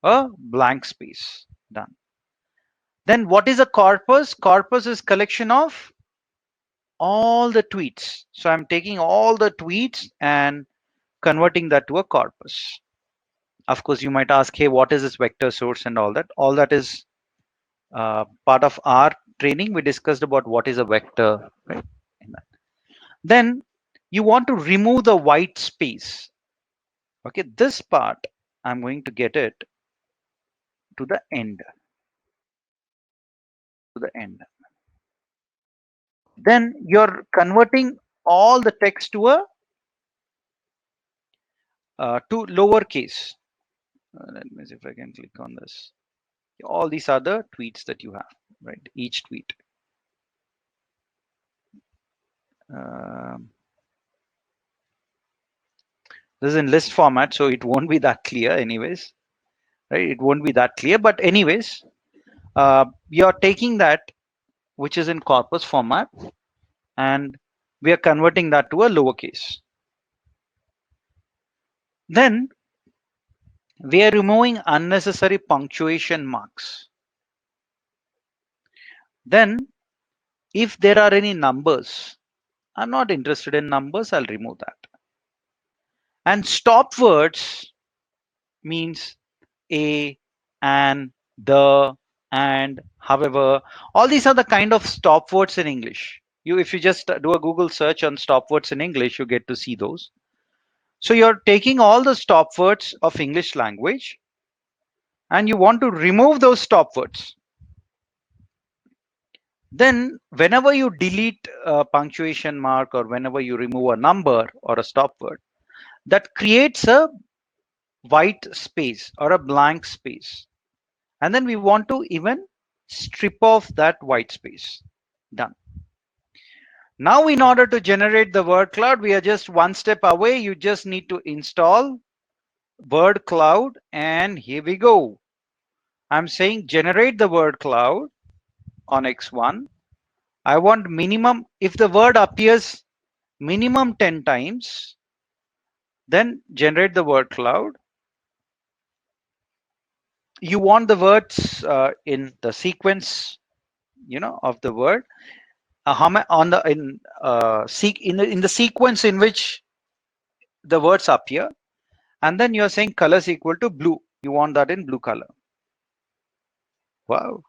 a blank space. Done. Then what is a corpus? Corpus is collection of all the tweets. So I'm taking all the tweets and converting that to a corpus. Of course, you might ask, hey, what is this vector source and all that? All that is part of our training. We discussed about what is a vector, right? In that. Then you want to remove the white space. Okay, this part, I'm going to get it to the end, to the end. Then you're converting all the text to a to lowercase. Let me see if I can click on this. All these are the tweets that you have, right? Each tweet. Um, this is in list format, so it won't be that clear, anyways. Right? It won't be that clear, but anyways, you're taking that which is in corpus format, and we are converting that to a lowercase. Then we are removing unnecessary punctuation marks. Then if there are any numbers, I'm not interested in numbers, I'll remove that. And stop words means a, and, the, and, however. All these are the kind of stop words in English. If you just do a Google search on stop words in English, you get to see those. So you're taking all the stop words of English language and you want to remove those stop words. Then whenever you delete a punctuation mark or whenever you remove a number or a stop word, that creates a white space or a blank space. And then we want to even strip off that white space. Done. Now, in order to generate the word cloud, we are just one step away. You just need to install word cloud, and here we go. I'm saying generate the word cloud on X1. I want minimum, if the word appears minimum 10 times, then generate the word cloud. You want the words in the sequence, of the word. On the in the sequence in which the words appear, and then you're saying colors equal to blue. You want that in blue color. Wow.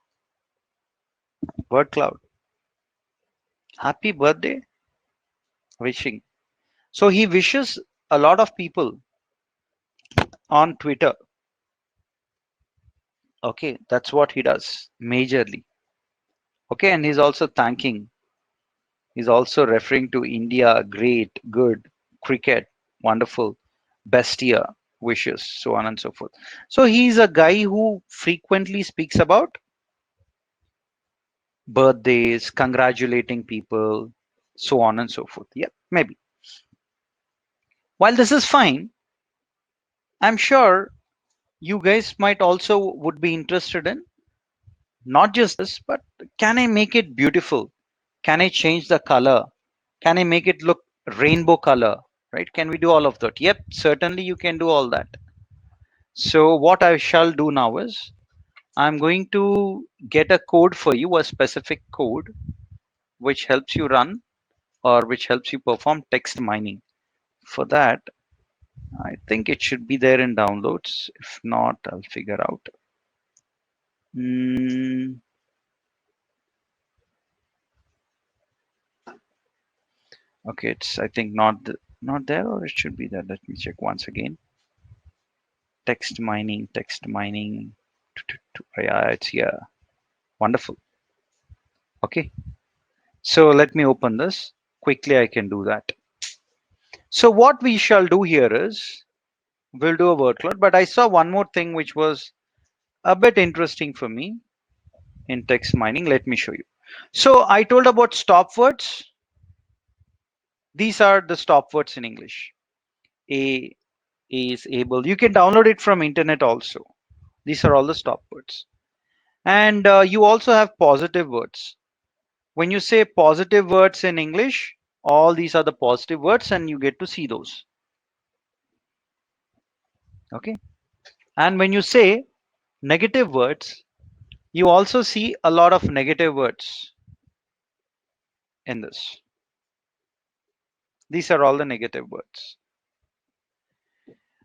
Word cloud. Happy birthday. Wishing. So he wishes a lot of people on Twitter. Okay, that's what he does majorly. Okay, and he's also thanking. He's also referring to India, great, good, cricket, wonderful, best year, wishes, so on and so forth. So he's a guy who frequently speaks about birthdays, congratulating people, so on and so forth. Yeah, maybe. While this is fine, I'm sure you guys might also would be interested in not just this, but can I make it beautiful? Can I change the color? Can I make it look rainbow color? Right? Can we do all of that? Yep, certainly you can do all that. So what I shall do now is I'm going to get a code for you, a specific code which helps you run or which helps you perform text mining. For that, I think it should be there in downloads. If not, I'll figure out. Mm, okay, it's I think not there, or it should be there. Let me check once again. Text mining, text mining. Yeah, it's here. Wonderful. Okay, so let me open this quickly. I can do that. So what we shall do here is we'll do a word cloud. But I saw one more thing which was a bit interesting for me in text mining. Let me show you. So I told about stop words. These are the stop words in English. A is able. You can download it from internet also. These are all the stop words. And you also have positive words. When you say positive words in English, all these are the positive words and you get to see those. Okay. And when you say negative words, you also see a lot of negative words in this. These are all the negative words.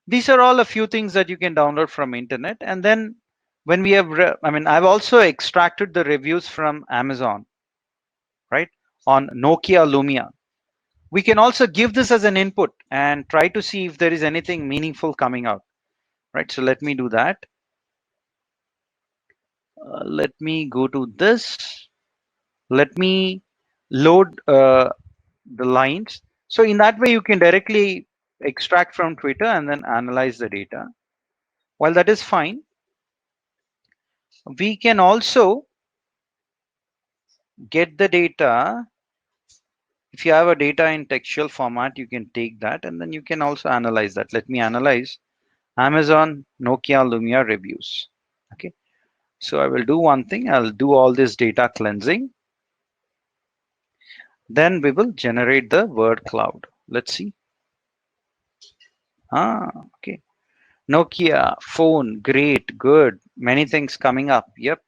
These are all a few things that you can download from internet. And then when we have, I've also extracted the reviews from Amazon, right? On Nokia Lumia. We can also give this as an input and try to see if there is anything meaningful coming out, right? So let me do that. Let me go to this. Let me load the lines. So in that way, you can directly extract from Twitter and then analyze the data. While that is fine, we can also get the data. If you have a data in textual format, you can take that and then you can also analyze that. Let me analyze Amazon Nokia Lumia reviews. Okay. So I will do one thing. I'll do all this data cleansing. Then we will generate the word cloud. Let's see. Okay. Nokia phone, great, good. Many things coming up. Yep.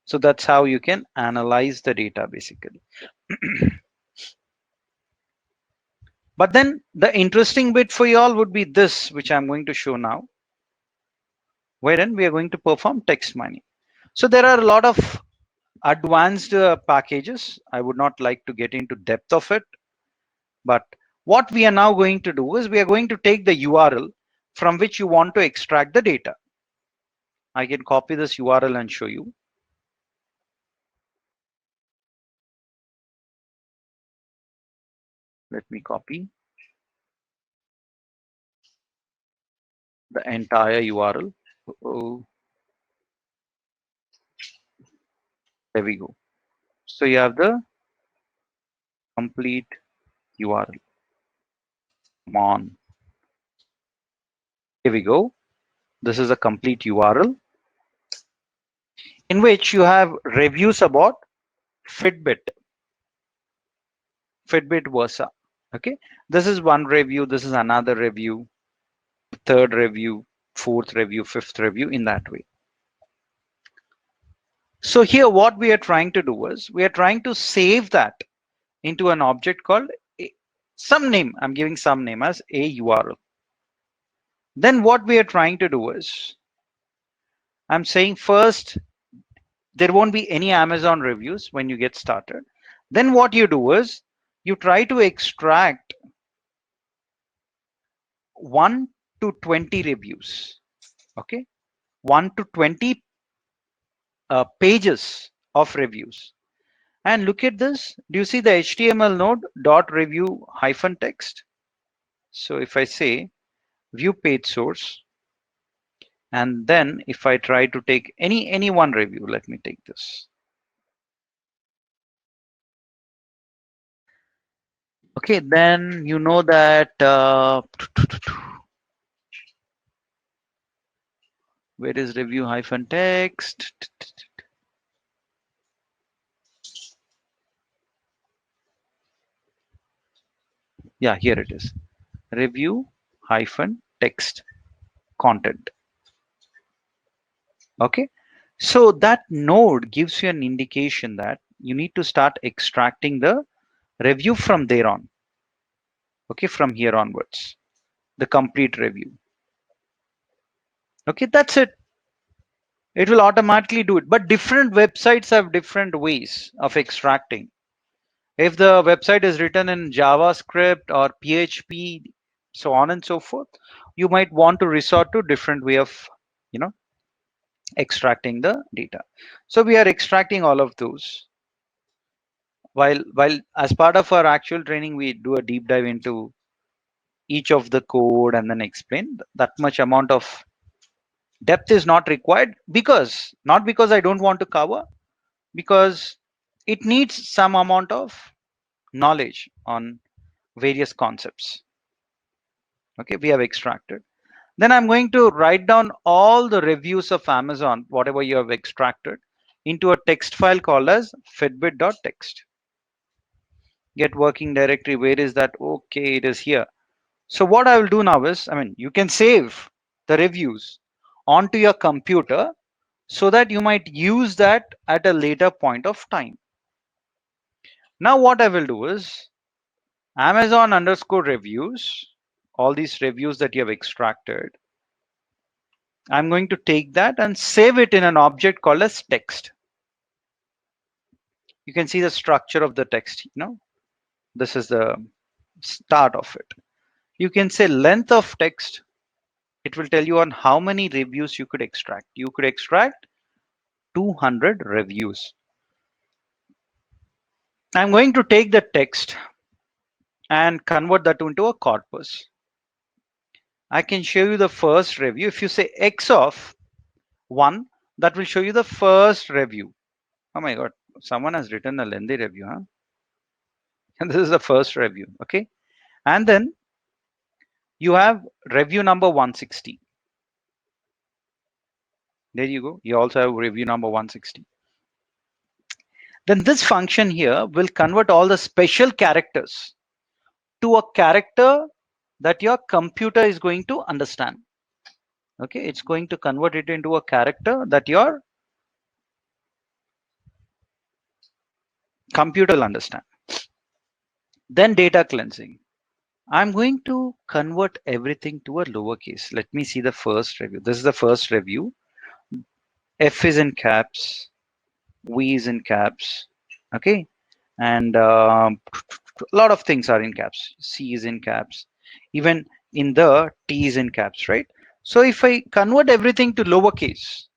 So that's how you can analyze the data basically. But then the interesting bit for you all would be this, which I'm going to show now, wherein we are going to perform text mining. So there are a lot of advanced packages. I would not like to get into depth of it, but what we are now going to do is we are going to take the URL from which you want to extract the data. I can copy this URL and show you. Let me copy the entire URL. Oh, there we go. So you have the complete URL. Come on. Here we go. This is a complete URL in which you have reviews about Fitbit, Fitbit Versa. Okay. This is one review. This is another review, third review, fourth review, fifth review in that way. So here what we are trying to do is we are trying to save that into an object called some name. I'm giving some name as a URL. Then what we are trying to do is I'm saying first, there won't be any Amazon reviews when you get started. Then what you do is you try to extract 1 to 20 reviews. Okay. 1 to 20 pages of reviews. And look at this. Do you see the HTML node dot review hyphen text? So if I say view page source, and then if I try to take any one review, let me take this. Okay, then you know that where is review hyphen text? Yeah, here it is. Review hyphen text content. Okay. So that node gives you an indication that you need to start extracting the review from there on. Okay. From here onwards, the complete review. Okay. That's it. It will automatically do it. But different websites have different ways of extracting. If the website is written in JavaScript or PHP, so on and so forth, you might want to resort to different way of, you know, extracting the data. So we are extracting all of those. While as part of our actual training, we do a deep dive into each of the code and then explain. That much amount of depth is not required, because not because I don't want to cover, because it needs some amount of knowledge on various concepts. Okay, we have extracted. Then I'm going to write down all the reviews of Amazon, whatever you have extracted, into a text file called as fitbit.txt. Get working directory. Where is that? Okay, it is here. So what I will do now is, I mean, you can save the reviews onto your computer so that you might use that at a later point of time. Now what I will do is Amazon underscore reviews, all these reviews that you have extracted, I'm going to take that and save it in an object called as text. You can see the structure of the text. This is the start of it. You can say length of text. It will tell you on how many reviews you could extract. You could extract 200 reviews. I'm going to take the text and convert that into a corpus. I can show you the first review. If you say X of 1, that will show you the first review. Oh my God, someone has written a lengthy review, huh? And this is the first review, okay? And then you have review number 160. There you go. You also have review number 160. Then this function here will convert all the special characters to a character that your computer is going to understand. Okay, it's going to convert it into a character that your computer will understand. Then data cleansing. I'm going to convert everything to a lowercase. Let me see the first review. This is the first review. F is in caps, V is in caps. Okay, and a lot of things are in caps. C is in caps. Even in the T is in caps, right? So if I convert everything to lowercase,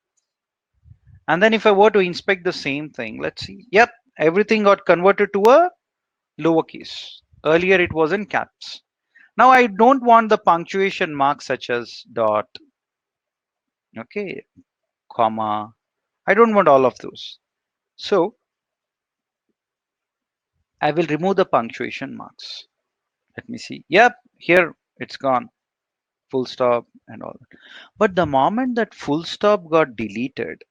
and then if I were to inspect the same thing, let's see. Yep, everything got converted to a lowercase. Earlier it was in caps. Now I don't want the punctuation marks such as dot, okay, comma. I don't want all of those. So I will remove the punctuation marks. Let me see. Yep, here it's gone. Full stop and all that. But the moment that full stop got deleted,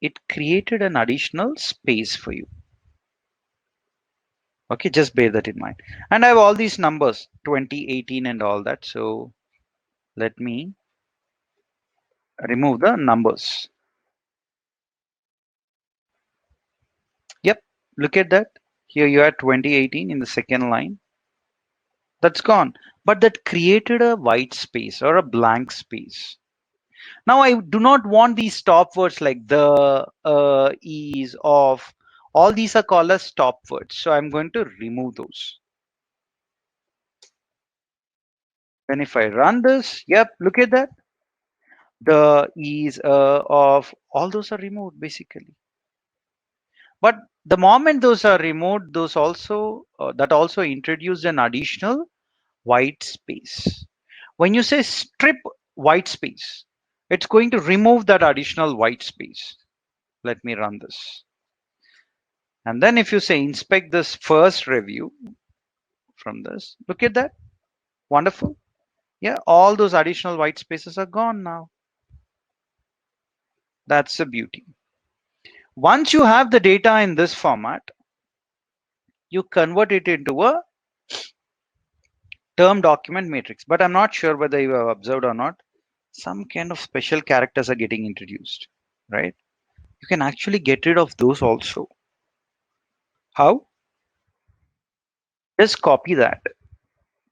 it created an additional space for you. Okay, just bear that in mind. And I have all these numbers, 2018 and all that. So let me remove the numbers. Yep, look at that. Here you are 2018 in the second line. That's gone. But that created a white space or a blank space. Now I do not want these stop words like the, is, of. All these are called as stop words. So I'm going to remove those. And if I run this, yep, look at that. The, is, of, all those are removed basically. But the moment those are removed, those also, that also introduced an additional white space. When you say strip white space, it's going to remove that additional white space. Let me run this. And then if you say inspect this first review from this, look at that. Wonderful. Yeah, all those additional white spaces are gone now. That's the beauty. Once you have the data in this format, you convert it into a term document matrix. But I'm not sure whether you have observed or not. some kind of special characters are getting introduced, right? You can actually get rid of those also. How? Just copy that.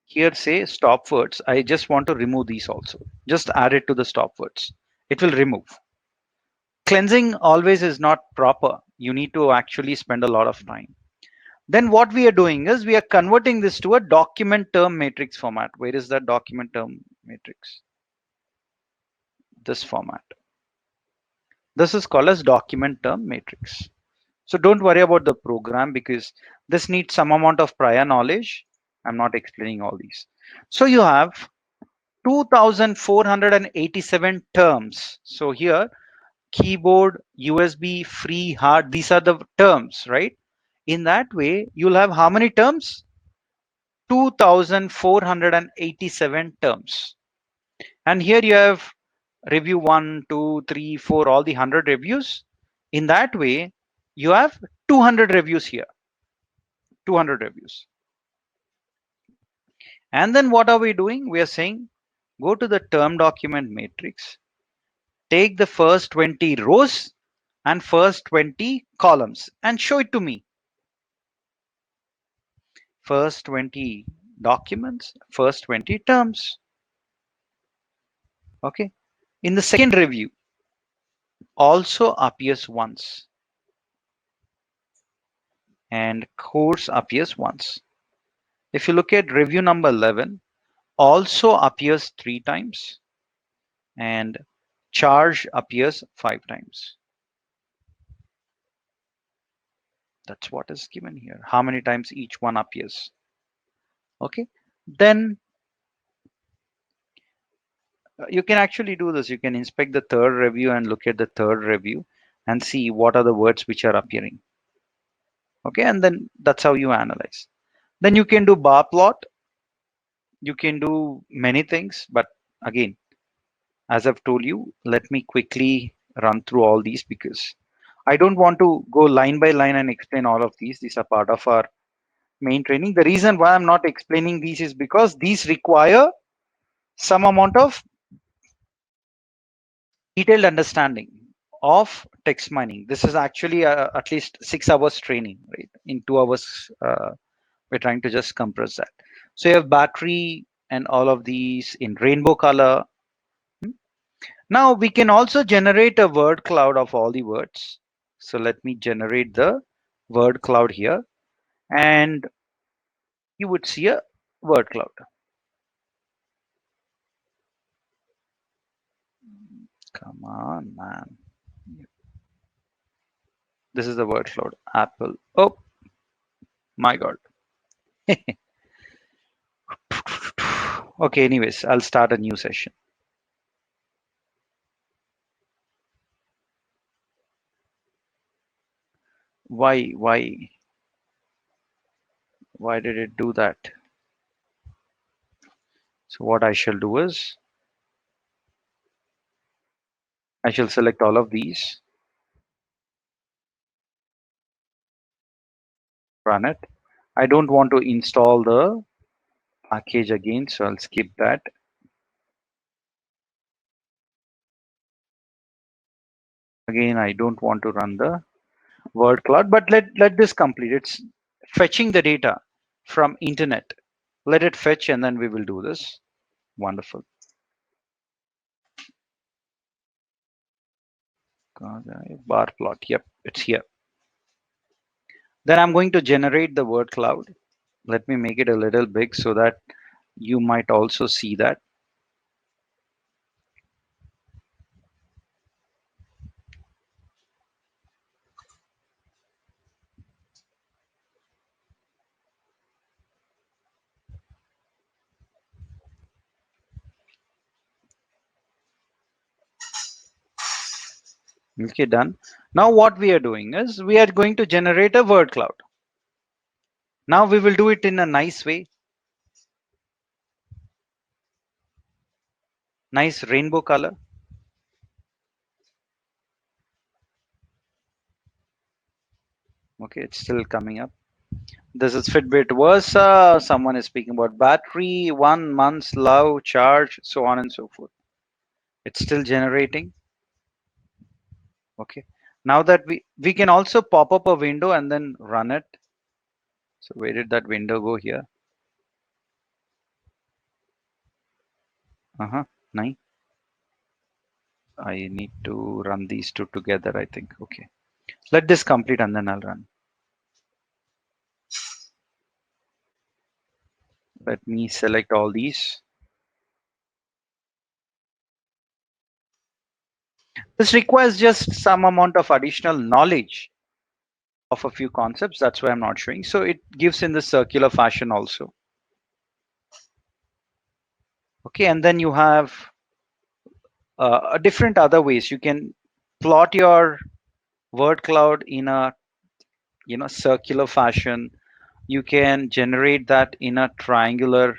Here say stop words. I just want to remove these also. Just add it to the stop words. It will remove. Cleansing always is not proper. You need to actually spend a lot of time. Then what we are doing is we are converting this to a document term matrix format. Where is that document term matrix? This format. This is called as document term matrix. So don't worry about the program because this needs some amount of prior knowledge. I'm not explaining all these. So you have 2487 terms. So here keyboard, USB, free, hard, these are the terms, right? In that way, you'll have how many terms? 2487 terms. And here you have review 1, 2, 3, 4, all the 100 reviews. In that way, you have 200 reviews here, 200 reviews. And then what are we doing? We are saying go to the term document matrix, take the first 20 rows and first 20 columns and show it to me. First 20 documents, first 20 terms. Okay. In the second review, also appears once and course appears once. If you look at review number 11, also appears 3 times and charge appears 5 times. That's what is given here. How many times each one appears. Okay. Then you can actually do this. You can inspect the third review and look at the third review and see what are the words which are appearing. Okay. And then that's how you analyze. Then you can do bar plot. You can do many things. But again, as I've told you, let me quickly run through all these because I don't want to go line by line and explain all of these. These are part of our main training. The reason why I'm not explaining these is because these require some amount of detailed understanding of text mining. This is actually at least 6 hours training, right? In 2 hours, we're trying to just compress that. So you have battery and all of these in rainbow color. Now we can also generate a word cloud of all the words. So let me generate the word cloud here and you would see a word cloud. Come on, man. This is the word cloud. Apple. Oh my God. Okay, anyways, I'll start a new session. Why why did it do that? So what I shall do is I shall select all of these, run it. I don't want to install the package again, so I'll skip that. Again, I don't want to run the word cloud, but let this complete. It's fetching the data from internet. Let it fetch and then we will do this. Wonderful. Bar plot. Yep, it's here. Then I'm going to generate the word cloud. Let me make it a little big so that you might also see that. Okay, done. Now what we are doing is we are going to generate a word cloud. Now we will do it in a nice way. Nice rainbow color. Okay, it's still coming up. This is Fitbit Versa. Someone is speaking about battery, 1 month's love, charge, so on and so forth. It's still generating. Okay. Now that we can also pop up a window and then run it. So where did that window go here? Uh-huh. Nice. I need to run these two together, I think. Okay. Let this complete and then I'll run. Let me select all these. This requires just some amount of additional knowledge of a few concepts. That's why I'm not showing. So it gives in the circular fashion also. Okay. And then you have different other ways. You can plot your word cloud in a circular fashion. You can generate that in a triangular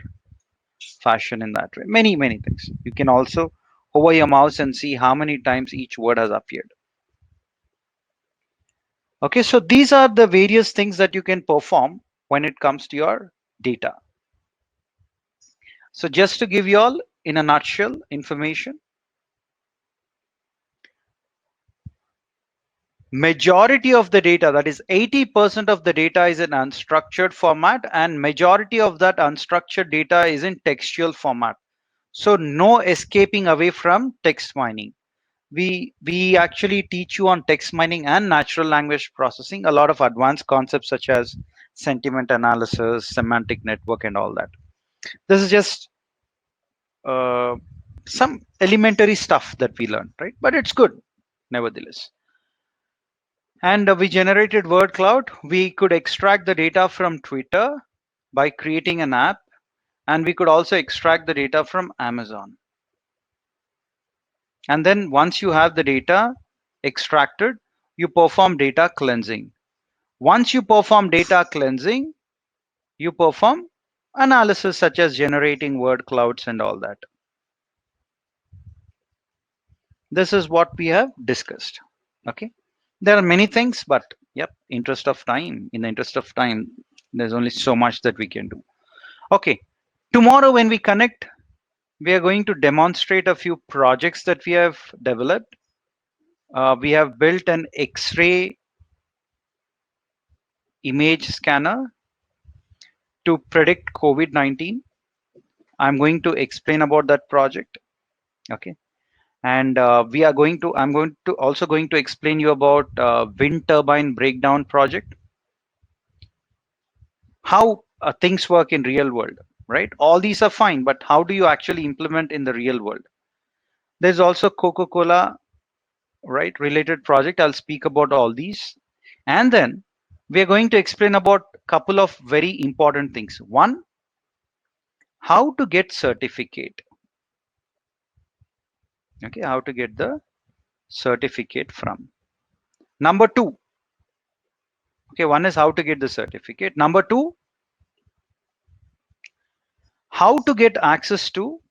fashion in that way. Many things. You can also hover your mouse and see how many times each word has appeared. Okay, so these are the various things that you can perform when it comes to your data. So just to give you all in a nutshell information, majority of the data, that is 80% of the data, is in unstructured format, and majority of that unstructured data is in textual format. So no escaping away from text mining. We actually teach you on text mining and natural language processing a lot of advanced concepts such as sentiment analysis, semantic network, and all that. This is just uh, some elementary stuff that we learned, right? But it's good nevertheless. And we generated word cloud. We could extract the data from Twitter by creating an app, and we could also extract the data from Amazon. And then once you have the data extracted, you perform data cleansing. Once you perform data cleansing, you perform analysis such as generating word clouds and all that. This is what we have discussed. Okay. There are many things, but yep, interest of time. In the interest of time, there's only so much that we can do. Okay. Tomorrow when we connect, we are going to demonstrate a few projects that we have developed. We have built an X-ray image scanner to predict COVID-19. I'm going to explain about that project. Okay. And I'm going to also going to explain you about wind turbine breakdown project, how things work in real world, right? All these are fine, but how do you actually implement in the real world? There's also Coca-Cola, right, related project. I'll speak about all these. And then we are going to explain about a couple of very important things. One, how to get certificate. Okay, how to get the certificate from. Number two, okay, one is how to get the certificate. Number two, how to get access to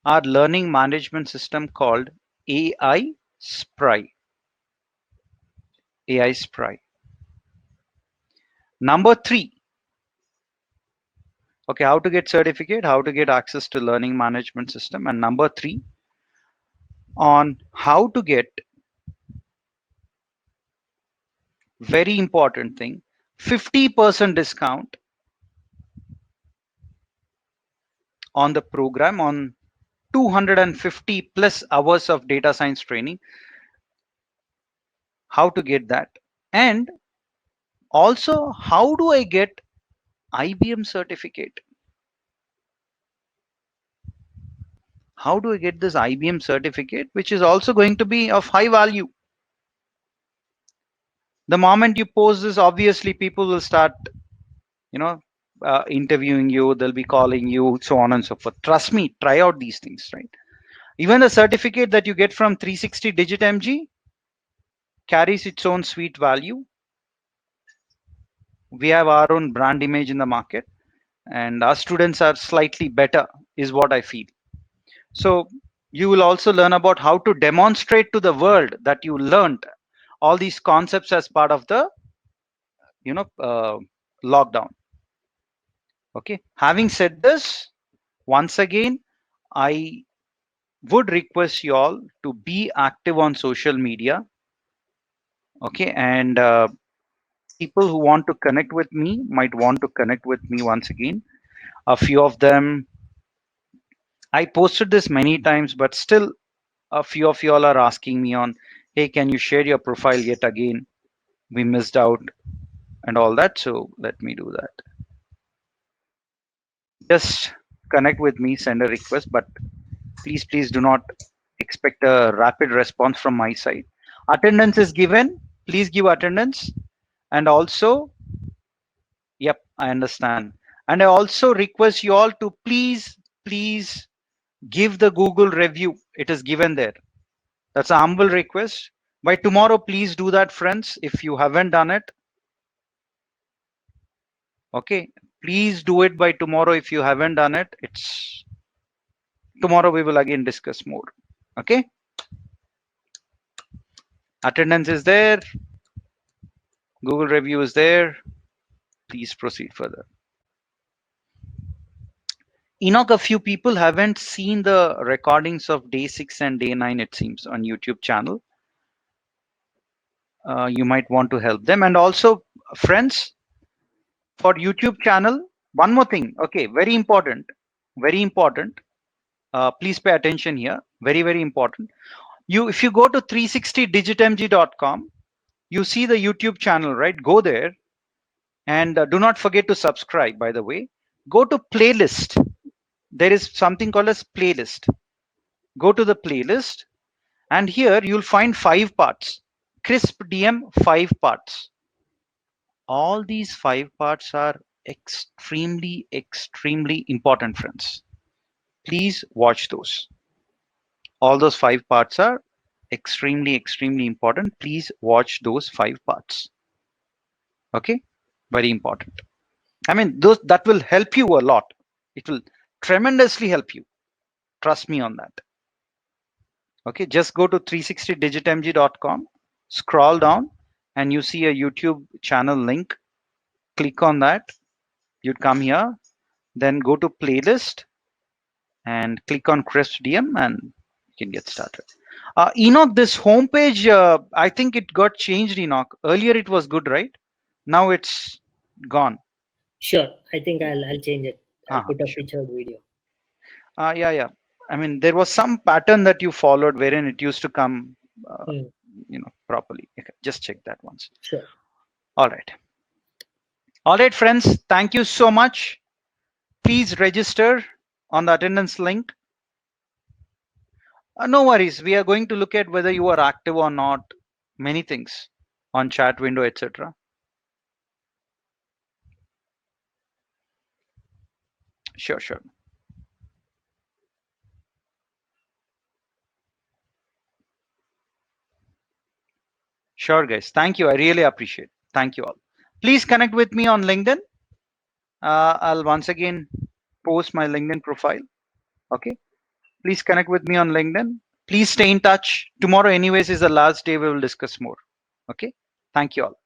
our learning management system called AI Spry. AI Spry. Number three, okay, how to get certificate, how to get access to learning management system, and number three, on how to get, very important thing, 50% discount on the program on 250 plus hours of data science training. How to get that, and also how do I get IBM certificate? How do I get this IBM certificate, which is also going to be of high value? The moment you post this, obviously people will start, you know, interviewing you, they'll be calling you, so on and so forth. Trust me, try out these things, right? Even the certificate that you get from 360 Digit MG carries its own sweet value. We have our own brand image in the market, and our students are slightly better, is what I feel. So you will also learn about how to demonstrate to the world that you learned all these concepts as part of the, you know, lockdown. Okay. Having said this, once again, I would request you all to be active on social media. Okay. And people who want to connect with me might want to connect with me once again. A few of them, I posted this many times, but still a few of you all are asking me on, hey, can you share your profile yet again? We missed out and all that. So let me do that. Just connect with me, send a request, but please do not expect a rapid response from my side. Attendance is given. Please give attendance. And also, yep, I understand. And I also request you all to please give the Google review. It is given there. That's a humble request. By tomorrow, please do that, friends. If you haven't done it, okay, please do it by tomorrow. If you haven't done it, it's tomorrow. We will again discuss more. Okay, attendance is there. Google review is there. Please proceed further. Enoch, a few people haven't seen the recordings of day 6 and day 9, it seems, on YouTube channel. You might want to help them. And also, friends, for YouTube channel, one more thing. Okay, very important. Very important. Please pay attention here. Very, very important. If you go to 360digitmg.com, you see the YouTube channel, right? Go there and do not forget to subscribe, by the way. Go to playlist. There is something called as playlist. Go to the playlist, and here you'll find 5 parts. Crisp DM 5 parts. All these 5 parts are extremely important, friends. Please watch those. All those 5 parts are extremely important. Please watch those 5 parts. Okay, very important. I mean, those that will help you a lot. It will tremendously help you. Trust me on that. Okay, just go to 360digitmg.com, scroll down, and you see a YouTube channel link. Click on that. You'd come here, then go to playlist and click on Crisp DM, and you can get started. Enoch, this homepage, I think it got changed, Enoch. Earlier it was good, right? Now it's gone. Sure. I think I'll change it. I'll put a Sure. featured video. Yeah. I mean, there was some pattern that you followed wherein it used to come, Hmm. properly. Okay, just check that once. Sure. All right. All right, friends. Thank you so much. Please register on the attendance link. No worries. We are going to look at whether you are active or not. Many things on chat window, etc. Sure. Sure, guys. Thank you. I really appreciate. Thank you all. Please connect with me on LinkedIn. I'll once again post my LinkedIn profile. Okay. Please connect with me on LinkedIn. Please stay in touch. Tomorrow, anyways, is the last day we will discuss more. Okay. Thank you all.